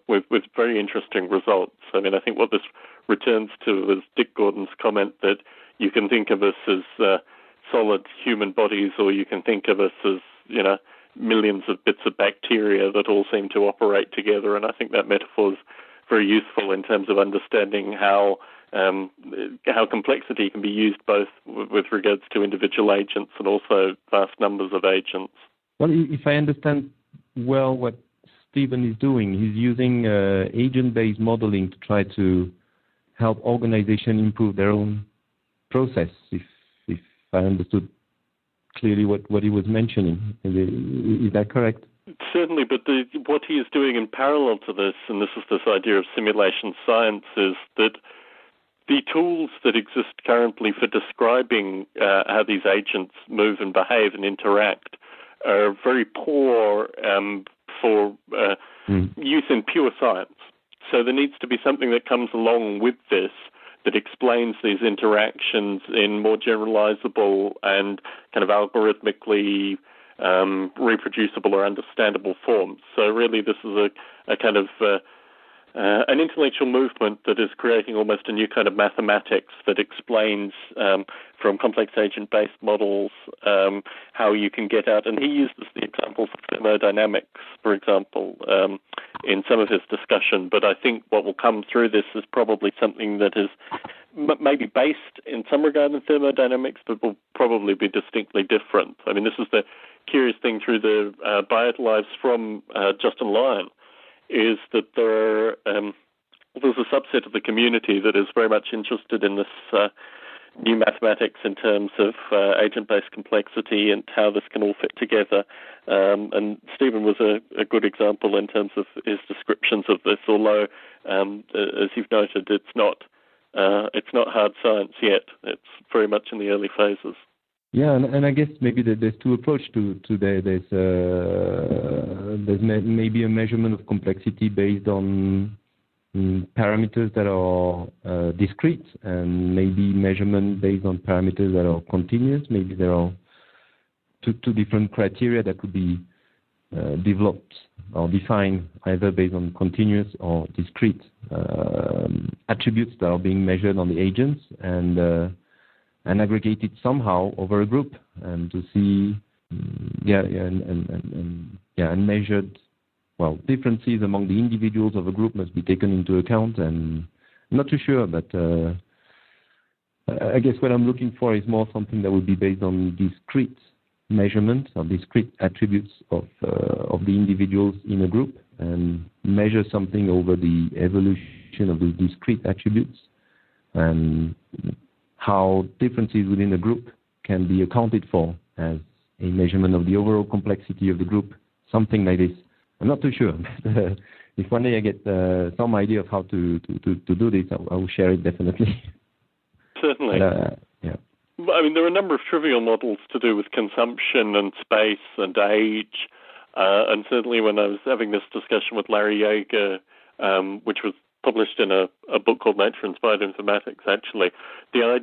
Speaker 1: with very interesting results. I mean, I think what this returns to is Dick Gordon's comment that you can think of us as solid human bodies, or you can think of us as, millions of bits of bacteria that all seem to operate together. And I think that metaphor is very useful in terms of understanding how complexity can be used both with regards to individual agents and also vast numbers of agents.
Speaker 2: Well, if I understand well what Stephen is doing, he's using agent-based modeling to try to help organizations improve their own process, if I understood clearly what he was mentioning. Is that correct?
Speaker 1: Certainly, but what he is doing in parallel to this, and this is this idea of simulation science, is that the tools that exist currently for describing how these agents move and behave and interact are very poor for use in pure science. So there needs to be something that comes along with this that explains these interactions in more generalizable and kind of algorithmically reproducible or understandable forms. So really this is a kind of an intellectual movement that is creating almost a new kind of mathematics that explains from complex agent-based models how you can get out. And he uses the examples of thermodynamics, for example, in some of his discussion. But I think what will come through this is probably something that is maybe based in some regard in thermodynamics, but will probably be distinctly different. I mean, this is the curious thing through the Biota Lives from Justin Lyon, is that there's a subset of the community that is very much interested in this new mathematics in terms of agent-based complexity and how this can all fit together. And Stephen was a good example in terms of his descriptions of this, although, as you've noted, it's not hard science yet. It's very much in the early phases.
Speaker 2: Yeah, and I guess maybe there's two approaches to there's maybe a measurement of complexity based on parameters that are discrete, and maybe measurement based on parameters that are continuous. Maybe there are two different criteria that could be developed or defined either based on continuous or discrete attributes that are being measured on the agents and aggregated somehow over a group, and to see and measured. Well, differences among the individuals of a group must be taken into account, and I'm not too sure, but I guess what I'm looking for is more something that would be based on discrete measurements or discrete attributes of the individuals in a group, and measure something over the evolution of those discrete attributes, and how differences within a group can be accounted for as a measurement of the overall complexity of the group, something like this. I'm not too sure. If one day I get some idea of how to do this, I will share it definitely.
Speaker 1: Certainly.
Speaker 2: Yeah.
Speaker 1: I mean, there are a number of trivial models to do with consumption and space and age, and certainly when I was having this discussion with Larry Yeager, which was published in a book called Nature Inspired Informatics, actually, there are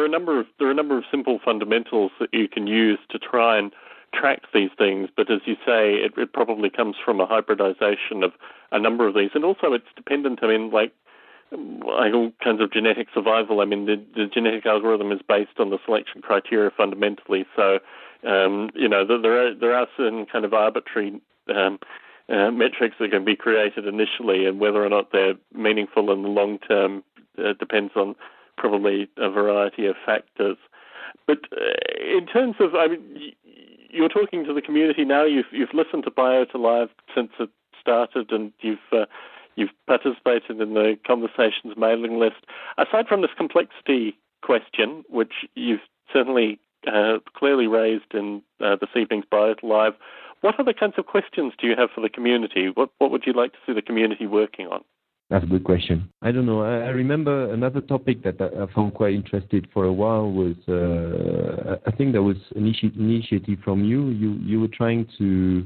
Speaker 1: a number of simple fundamentals that you can use to try and track these things, but as you say, it probably comes from a hybridization of a number of these, and also it's dependent. I mean, like all kinds of genetic survival. I mean, the genetic algorithm is based on the selection criteria fundamentally. So, there are certain kind of arbitrary metrics that can be created initially, and whether or not they're meaningful in the long term depends on probably a variety of factors. But in terms of, I mean, you're talking to the community now. You've listened to Biota Live since it started, and you've participated in the Conversations mailing list. Aside from this complexity question, which you've certainly clearly raised in this evening's Biota Live, what other kinds of questions do you have for the community? What would you like to see the community working on?
Speaker 2: That's a good question. I don't know. I remember another topic that I found quite interesting for a while was, I think there was an initiative from you. You were trying to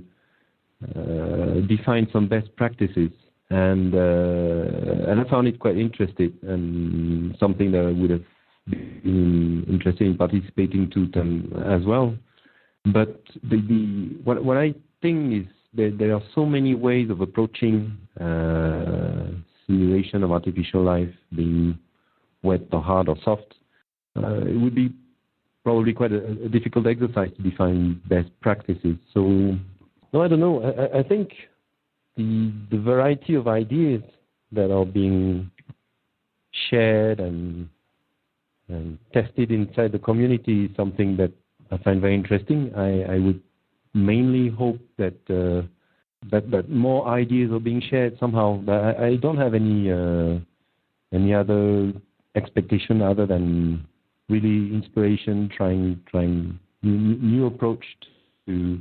Speaker 2: define some best practices, and I found it quite interesting, and something that I would have been interested in participating to them as well. But what I think is that there are so many ways of approaching simulation of artificial life, being wet or hard or soft. It would be probably quite a difficult exercise to define best practices. So, no, I don't know. I think the variety of ideas that are being shared and tested inside the community is something that I find very interesting. I would mainly hope that more ideas are being shared somehow. I don't have any other expectation other than really inspiration, trying new approach to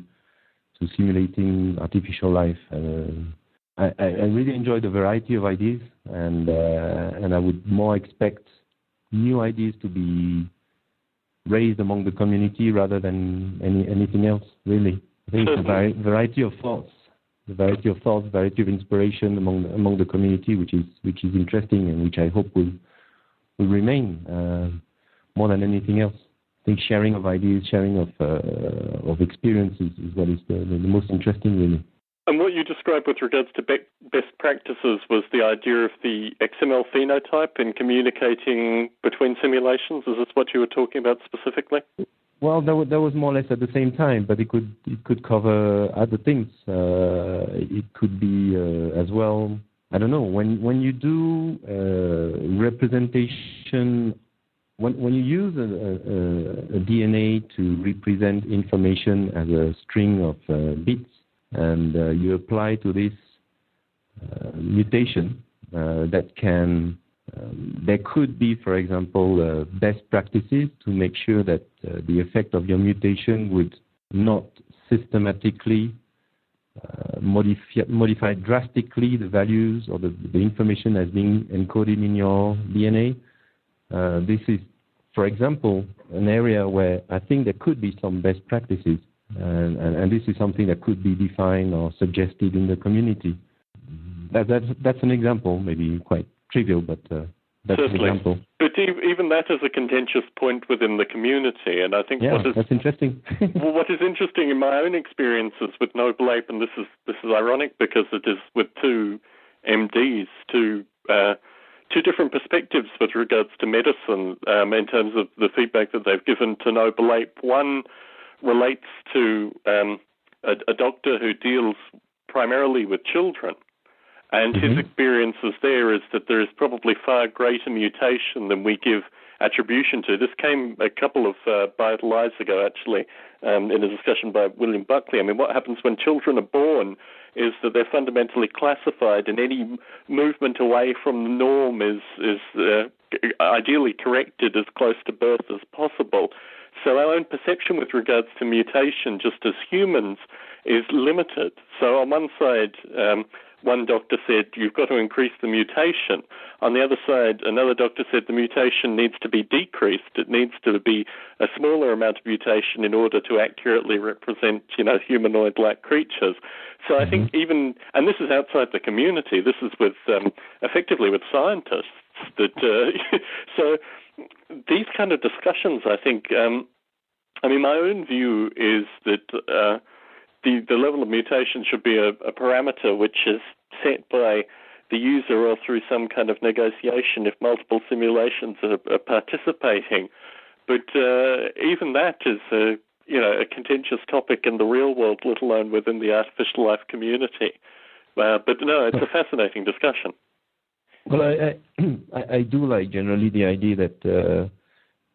Speaker 2: simulating artificial life. I really enjoy the variety of ideas, and I would more expect new ideas to be raised among the community rather than anything else, really. I think it's a variety of thoughts, variety of inspiration among the community, which is interesting, and which I hope will remain more than anything else. I think sharing of ideas, sharing of experiences is what is the most interesting, really.
Speaker 1: And what you described with regards to best practices was the idea of the XML phenotype in communicating between simulations. Is this what you were talking about specifically?
Speaker 2: Well, that was more or less at the same time, but it could cover other things. It could be as well. I don't know. When you do representation, when you use a DNA to represent information as a string of bits, and you apply to this mutation that can There could be, for example, best practices to make sure that the effect of your mutation would not systematically modify drastically the values or the information as being encoded in your DNA. This is, for example, an area where I think there could be some best practices, and this is something that could be defined or suggested in the community. That's an example, maybe quite trivial, but that's
Speaker 1: Certainly.
Speaker 2: an example.
Speaker 1: But even that is a contentious point within the community, and I think
Speaker 2: that's interesting.
Speaker 1: Well, what is interesting in my own experiences with Noble Ape, and this is ironic because it is with two MDs, two different perspectives with regards to medicine in terms of the feedback that they've given to Noble Ape. One relates to a doctor who deals primarily with children. And his experiences there is that there is probably far greater mutation than we give attribution to. This came a couple of Biota lives ago, actually, in a discussion by William Buckley. I mean, what happens when children are born is that they're fundamentally classified, and any movement away from the norm is ideally corrected as close to birth as possible. So our own perception with regards to mutation, just as humans, is limited. So on one side, one doctor said, you've got to increase the mutation. On the other side, another doctor said the mutation needs to be decreased. It needs to be a smaller amount of mutation in order to accurately represent, humanoid-like creatures. So I think even, and this is outside the community, this is with, effectively with scientists, that, so these kind of discussions, I think, my own view is that the level of mutation should be a parameter which is set by the user or through some kind of negotiation if multiple simulations are participating. But even that is a contentious topic in the real world, let alone within the artificial life community. But no, it's a fascinating discussion.
Speaker 2: Well, I do like generally the idea that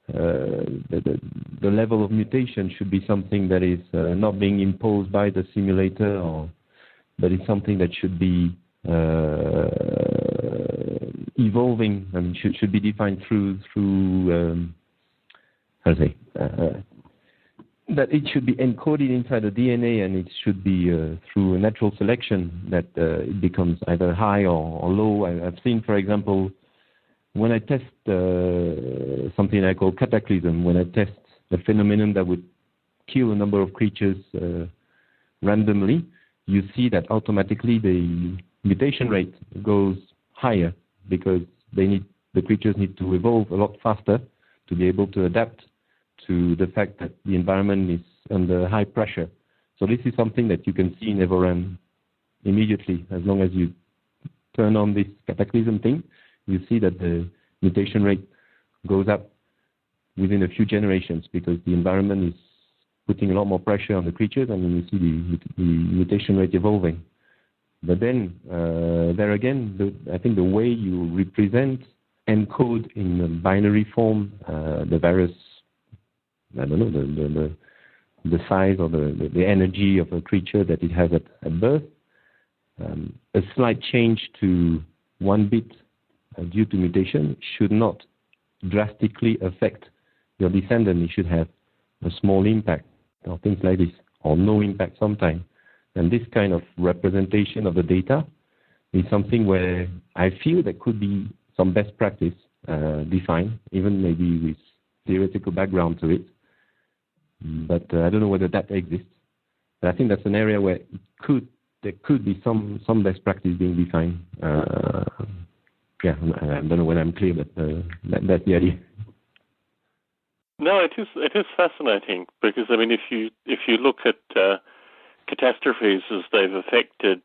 Speaker 2: the level of mutation should be something that is not being imposed by the simulator, but it's something that should be evolving. I mean, should be defined through that it should be encoded inside the DNA, and it should be through a natural selection that it becomes either high or low. I've seen, for example, when I test something I call cataclysm, when I test a phenomenon that would kill a number of creatures randomly, you see that automatically the mutation rate goes higher because the creatures need to evolve a lot faster to be able to adapt to the fact that the environment is under high pressure. So this is something that you can see in EvoRand immediately. As long as you turn on this cataclysm thing, you see that the mutation rate goes up within a few generations because the environment is putting a lot more pressure on the creatures, and you see the mutation rate evolving. But then, there again, I think the way you represent, encode in a binary form the various, I don't know, the size or the energy of a creature that it has at birth, a slight change to 1 bit due to mutation should not drastically affect your descendant. It should have a small impact or things like this, or no impact sometimes. And this kind of representation of the data is something where I feel there could be some best practice defined, even maybe with theoretical background to it. But I don't know whether that exists. But I think that's an area where there could be some best practice being defined. I don't know whether I'm clear, but that's the idea.
Speaker 1: No, it is fascinating because if you look at catastrophes as they've affected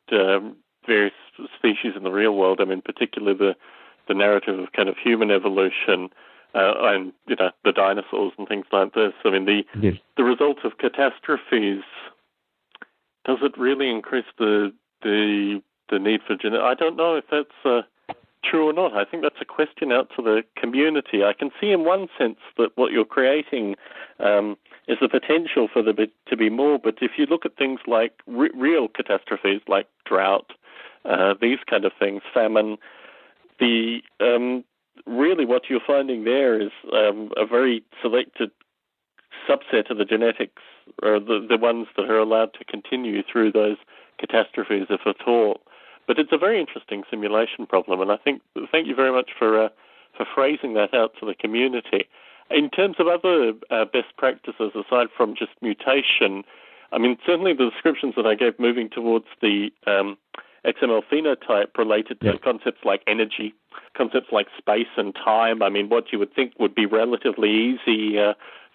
Speaker 1: various species in the real world, particularly the narrative of kind of human evolution and the dinosaurs and things like this.
Speaker 2: Yes.
Speaker 1: The result of catastrophes, does it really increase the need for I don't know if that's true or not. I think that's a question out to the community. I can see in one sense that what you're creating is the potential for there to be more, but if you look at things like real catastrophes like drought, these kind of things, famine, the really what you're finding there is a very selected subset of the genetics, or the ones that are allowed to continue through those catastrophes, if at all. But it's a very interesting simulation problem, and I think thank you very much for phrasing that out to the community. In terms of other best practices, aside from just mutation, I mean, certainly the descriptions that I gave moving towards the XML phenotype related to concepts like energy, concepts like space and time. I mean, what you would think would be relatively easy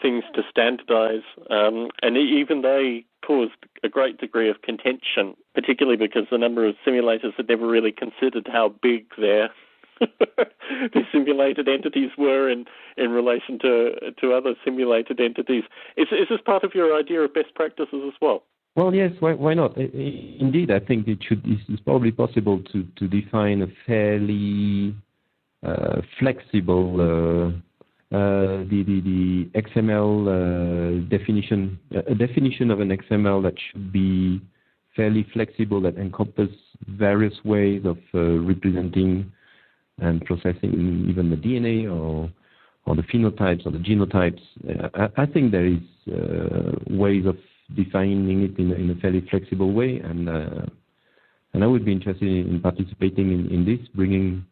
Speaker 1: things to standardize, and even they caused a great degree of contention, particularly because the number of simulators had never really considered how big their simulated entities were in relation to other simulated entities. Is this part of your idea of best practices as well?
Speaker 2: Well, yes, why not? Indeed, I think it's probably possible to define a fairly flexible the XML definition, a definition of an XML that should be fairly flexible, that encompasses various ways of representing and processing even the DNA or the phenotypes or the genotypes. I think there is ways of defining it in a fairly flexible way, and I would be interested in participating in this, bringing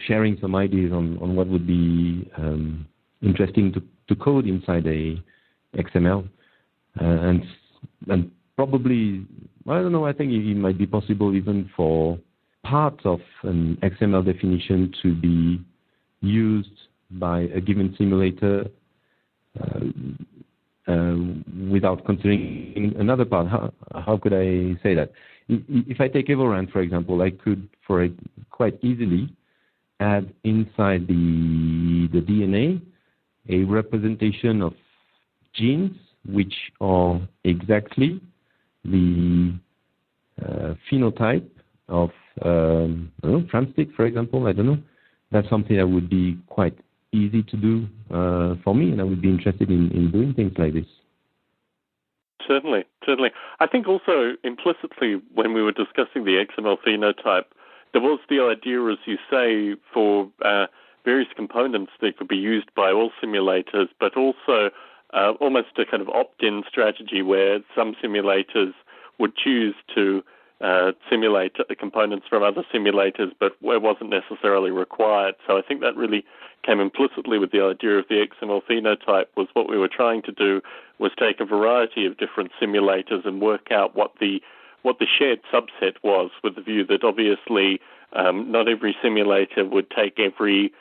Speaker 2: sharing some ideas on what would be interesting to code inside a XML, and probably, I don't know, I think it might be possible even for parts of an XML definition to be used by a given simulator without considering another part. How could I say that? If I take EvoRand, for example, I could, quite easily, add inside the DNA a representation of genes which are exactly the phenotype of Framstick, for example. I don't know. That's something that would be quite easy to do for me, and I would be interested in doing things like this.
Speaker 1: Certainly. I think also implicitly when we were discussing the XML phenotype, there was the idea, as you say, for various components that could be used by all simulators, but also almost a kind of opt-in strategy where some simulators would choose to simulate the components from other simulators, but where it wasn't necessarily required. So I think that really came implicitly with the idea of the XML phenotype. Was what we were trying to do was take a variety of different simulators and work out what the shared subset was, with the view that obviously not every simulator would take every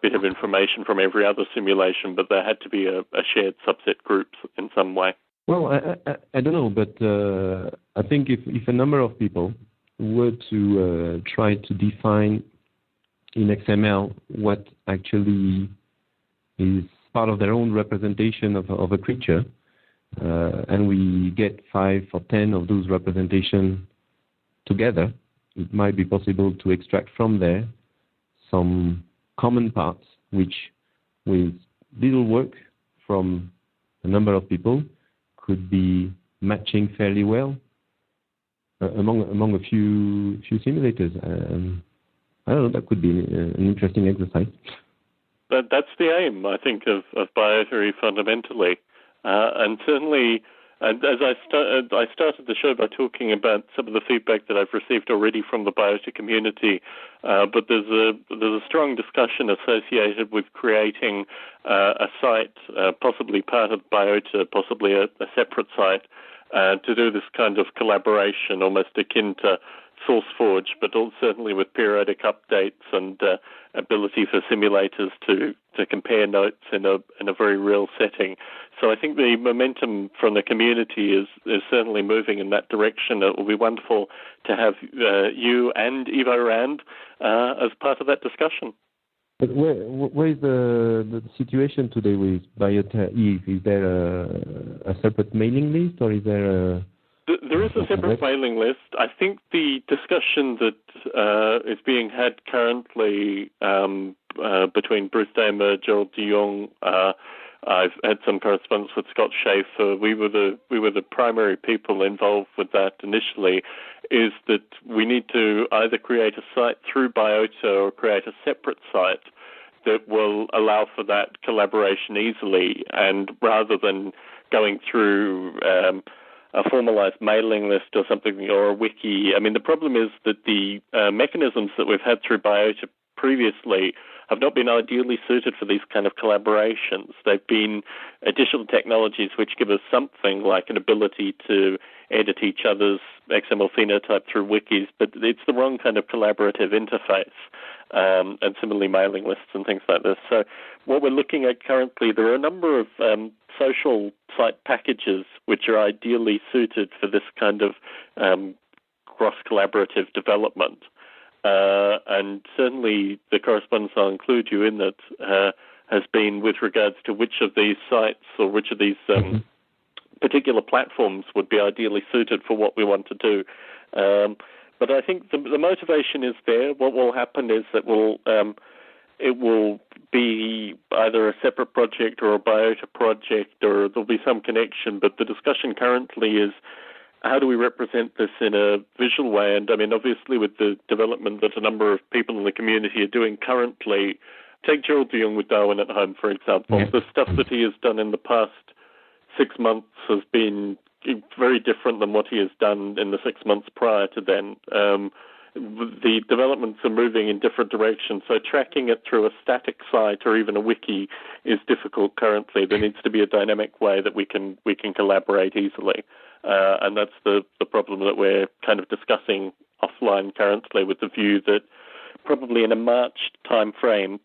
Speaker 1: bit of information from every other simulation, but there had to be a shared subset group in some way.
Speaker 2: Well, I don't know, but I think if a number of people were to try to define in XML what actually is part of their own representation of a creature, and we get 5 or 10 of those representations together, it might be possible to extract from there some common parts which, with little work from a number of people, could be matching fairly well among a few simulators. I don't know, that could be an interesting exercise.
Speaker 1: But that's the aim, I think, of Biota fundamentally. And certainly, as I started the show by talking about some of the feedback that I've received already from the Biota community, but there's a strong discussion associated with creating a site, possibly part of Biota, possibly a separate site, to do this kind of collaboration, almost akin to SourceForge, but also certainly with periodic updates and ability for simulators to compare notes in a very real setting. So I think the momentum from the community is certainly moving in that direction. It will be wonderful to have you and EvoRand as part of that discussion.
Speaker 2: But where is the situation today with Biota Eve? Is there a separate mailing list, or is there a...
Speaker 1: There is a separate mailing list. I think the discussion that is being had currently between Bruce Damer, Gerald de Jong, I've had some correspondence with Scott Schaefer. We were the primary people involved with that initially, is that we need to either create a site through Biota or create a separate site that will allow for that collaboration easily, and rather than going through a formalized mailing list or something, or a wiki. I mean, the problem is that the mechanisms that we've had through Biota previously have not been ideally suited for these kind of collaborations. They've been additional technologies which give us something like an ability to edit each other's XML phenotype through wikis, but it's the wrong kind of collaborative interface, and similarly mailing lists and things like this. So what we're looking at currently, there are a number of social site packages which are ideally suited for this kind of cross-collaborative development. And certainly the correspondence I'll include you in that has been with regards to which of these sites or which of these particular platforms would be ideally suited for what we want to do. But I think the motivation is there. What will happen is that it will be either a separate project or a Biota project, or there'll be some connection. But the discussion currently is, how do we represent this in a visual way? And I mean, obviously, with the development that a number of people in the community are doing currently, take Gerald de Jong with Darwin at Home, for example. Yeah. The stuff that he has done in the past 6 months has been very different than what he has done in the 6 months prior to then. The developments are moving in different directions, so tracking it through a static site or even a wiki is difficult currently. There needs to be a dynamic way that we can collaborate easily, and that's the problem that we're kind of discussing offline currently, with the view that probably in a March time frame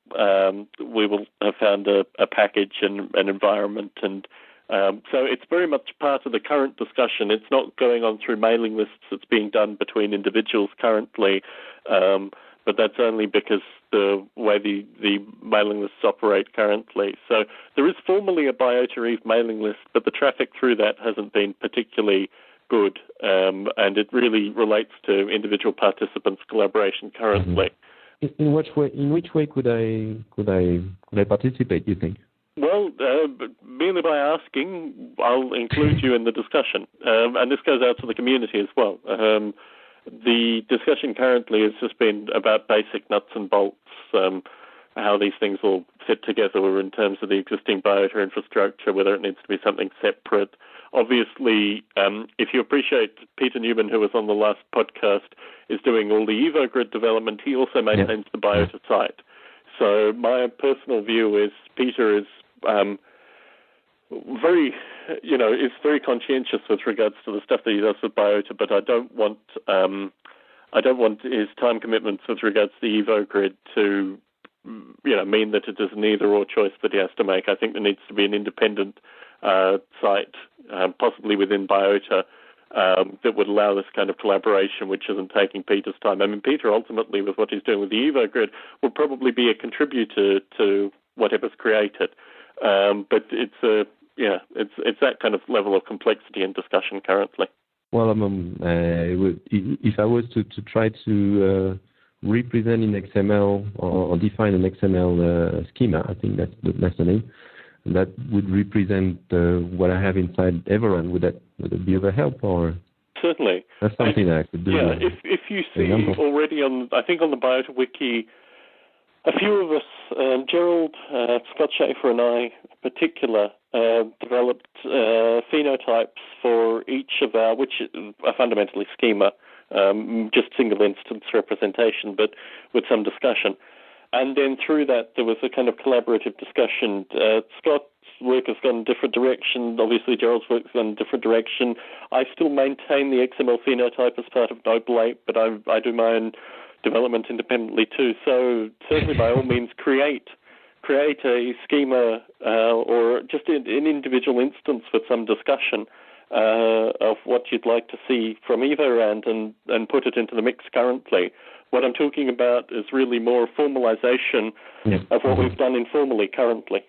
Speaker 1: we will have found a package and an environment, and so it's very much part of the current discussion. It's not going on through mailing lists. It's being done between individuals currently, but that's only because the way the mailing lists operate currently. So there is formally a Biota Eve mailing list, but the traffic through that hasn't been particularly good, and it really relates to individual participants' collaboration currently.
Speaker 2: In which way could I participate, you think?
Speaker 1: Well, merely by asking, I'll include you in the discussion. And this goes out to the community as well. The discussion currently has just been about basic nuts and bolts, how these things all fit together in terms of the existing Biota infrastructure, whether it needs to be something separate. Obviously, if you appreciate Peter Newman, who was on the last podcast, is doing all the EvoGrid development, he also maintains the Biota site. So my personal view is Peter is very conscientious with regards to the stuff that he does with Biota, but I don't want his time commitments with regards to the EvoGrid to mean that it is an either-or choice that he has to make. I think there needs to be an independent site, possibly within Biota, that would allow this kind of collaboration, which isn't taking Peter's time. I mean, Peter ultimately, with what he's doing with the EvoGrid, will probably be a contributor to whatever's created. But it's that kind of level of complexity and discussion currently.
Speaker 2: Well, if I was to try to represent in XML or define an XML schema, I think that's the name, that would represent what I have inside EvoRand. Would it be of a help, or?
Speaker 1: Certainly.
Speaker 2: That's something that I could do.
Speaker 1: Yeah, if you see already on the Biota Wiki, a few of us, Gerald, Scott Schaefer and I in particular, developed phenotypes for each of our, which are fundamentally schema, just single instance representation, but with some discussion. And then through that, there was a kind of collaborative discussion. Scott's work has gone in a different direction. Obviously, Gerald's work has gone in a different direction. I still maintain the XML phenotype as part of Noble 8, but I do my own development independently too. So certainly, by all means, create a schema or just an individual instance with some discussion of what you'd like to see from EvoRand and put it into the mix currently. What I'm talking about is really more formalization of what we've done informally currently.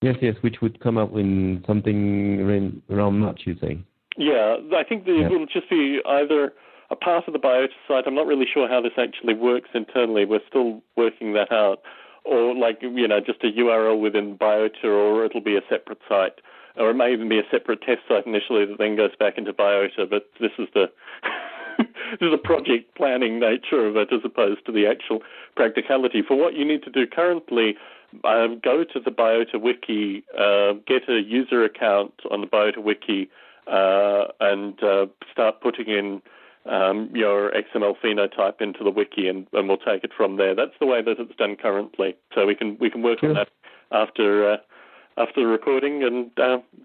Speaker 2: Yes, which would come up in something around March, you say? Yeah,
Speaker 1: I think it will just be either a part of the Biota site. I'm not really sure how this actually works internally. We're still working that out. or like, just a URL within Biota, or it'll be a separate site, or it may even be a separate test site initially that then goes back into Biota. But this is the this is the project planning nature of it, as opposed to the actual practicality. For what you need to do currently, go to the Biota wiki, get a user account on the Biota wiki, and start putting in your XML phenotype into the wiki, and we'll take it from there. That's the way that it's done currently. So we can work on that after the recording, and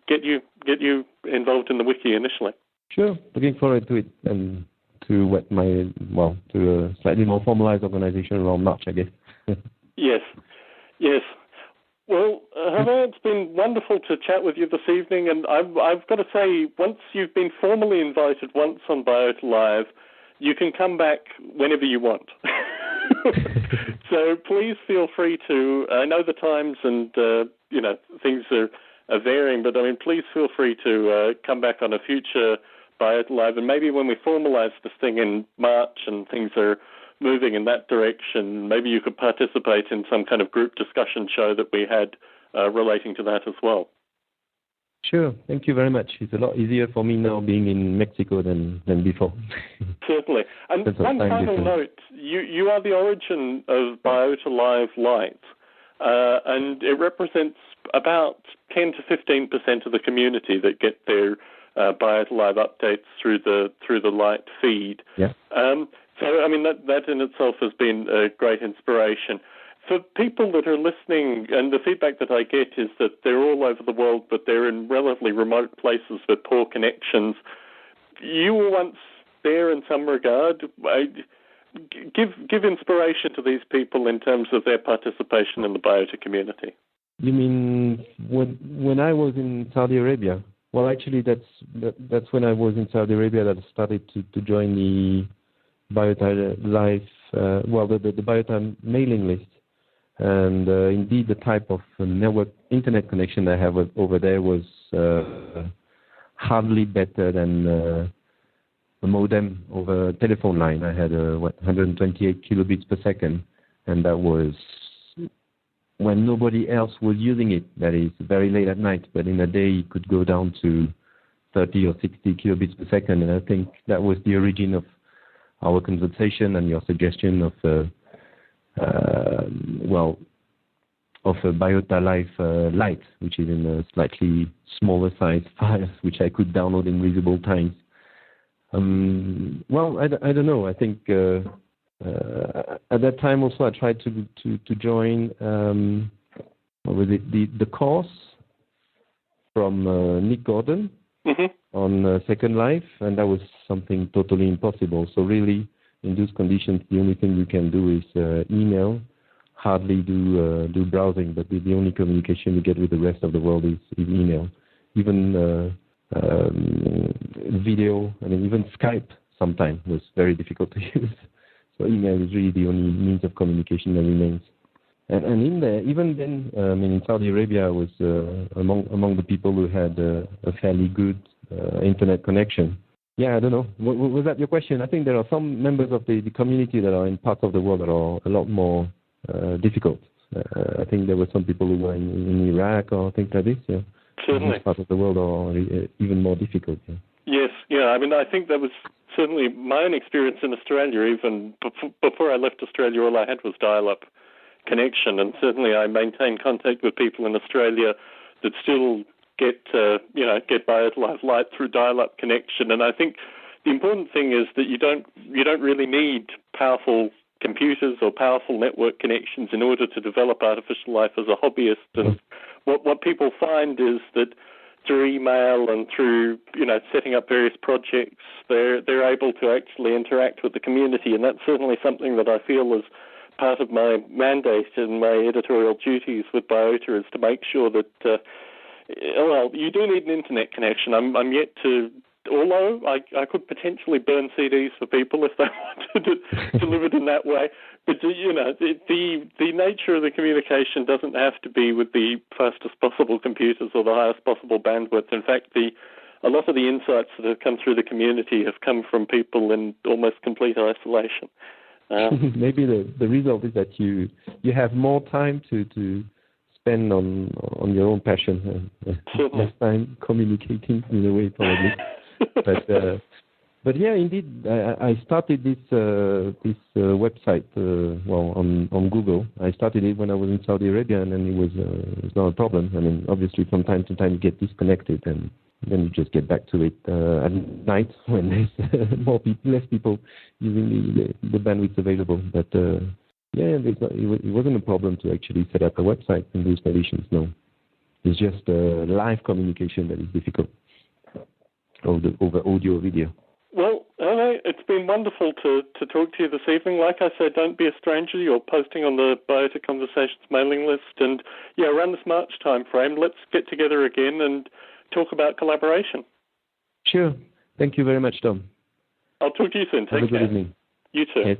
Speaker 1: get you involved in the wiki initially.
Speaker 2: Sure, looking forward to it, and to a slightly more formalized organization around March, I guess.
Speaker 1: Yes. Well, Herve, it's been wonderful to chat with you this evening, and I've got to say, once you've been formally invited once on Biota Live, you can come back whenever you want. So please feel free to. I know the times and things are varying, but please feel free to come back on a future Biota Live, and maybe when we formalize this thing in March and things are moving in that direction, maybe you could participate in some kind of group discussion show that we had relating to that as well.
Speaker 2: Sure. Thank you very much. It's a lot easier for me now being in Mexico than before.
Speaker 1: Certainly. And one final note, you are the origin of Biota Live Lite, and it represents about 10 to 15% of the community that get their Biota Live updates through the Lite feed.
Speaker 2: Yeah.
Speaker 1: So, that in itself has been a great inspiration. For people that are listening, and the feedback that I get is that they're all over the world, but they're in relatively remote places with poor connections. You were once there in some regard. Give inspiration to these people in terms of their participation in the Biota community. You
Speaker 2: mean when I was in Saudi Arabia? Well, actually, that's when I was in Saudi Arabia that I started to join the Biota Live, the Biota mailing list. And indeed, the type of internet connection I have over there was hardly better than a modem over a telephone line. I had 128 kilobits per second, and that was when nobody else was using it. That is very late at night, but in a day it could go down to 30 or 60 kilobits per second, and I think that was the origin of our conversation and your suggestion of a Biota Live Lite, which is in a slightly smaller size file, which I could download in reasonable times. I don't know. I think at that time also I tried to join the course from Nick Gordon on Second Life, and that was something totally impossible. So really, in those conditions, the only thing you can do is email, hardly do browsing, but the only communication you get with the rest of the world is email. Even video, even Skype sometimes was very difficult to use. So email is really the only means of communication that remains. And in there, even then, in Saudi Arabia, I was among the people who had a fairly good internet connection. Yeah, I don't know. Was that your question? I think there are some members of the community that are in parts of the world that are a lot more difficult. I think there were some people who were in Iraq or things like this. Yeah.
Speaker 1: Certainly.
Speaker 2: Parts of the world are even more difficult. Yeah.
Speaker 1: Yes, yeah. I think that was certainly my own experience in Australia. Even before I left Australia, all I had was dial-up connection, and certainly I maintain contact with people in Australia that still get Biota Live Lite through dial-up connection. And I think the important thing is that you don't really need powerful computers or powerful network connections in order to develop artificial life as a hobbyist. And what people find is that through email and through setting up various projects, they're able to actually interact with the community, and that's certainly something that I feel is part of my mandate and my editorial duties with Biota, is to make sure that you do need an internet connection. I'm yet to, although I could potentially burn CDs for people if they wanted it delivered in that way. But the nature of the communication doesn't have to be with the fastest possible computers or the highest possible bandwidth. In fact, a lot of the insights that have come through the community have come from people in almost complete isolation.
Speaker 2: Maybe the result is that you have more time to spend on your own passion, less time communicating in a way probably. But yeah, indeed, I started this website on Google. I started it when I was in Saudi Arabia, and then it was not a problem. I mean, obviously, from time to time you get disconnected, and then you just get back to it at night when there's less people using the bandwidth available. But yeah, it wasn't a problem to actually set up a website in those conditions. No, it's just live communication that is difficult over audio or video.
Speaker 1: Well, it's been wonderful to talk to you this evening. Like I said, don't be a stranger. You're posting on the Biota Conversations mailing list. And, yeah, around this March time frame, let's get together again and talk about collaboration.
Speaker 2: Sure. Thank you very much, Tom.
Speaker 1: I'll talk to you soon.
Speaker 2: Have a good evening.
Speaker 1: You too.
Speaker 2: Yes.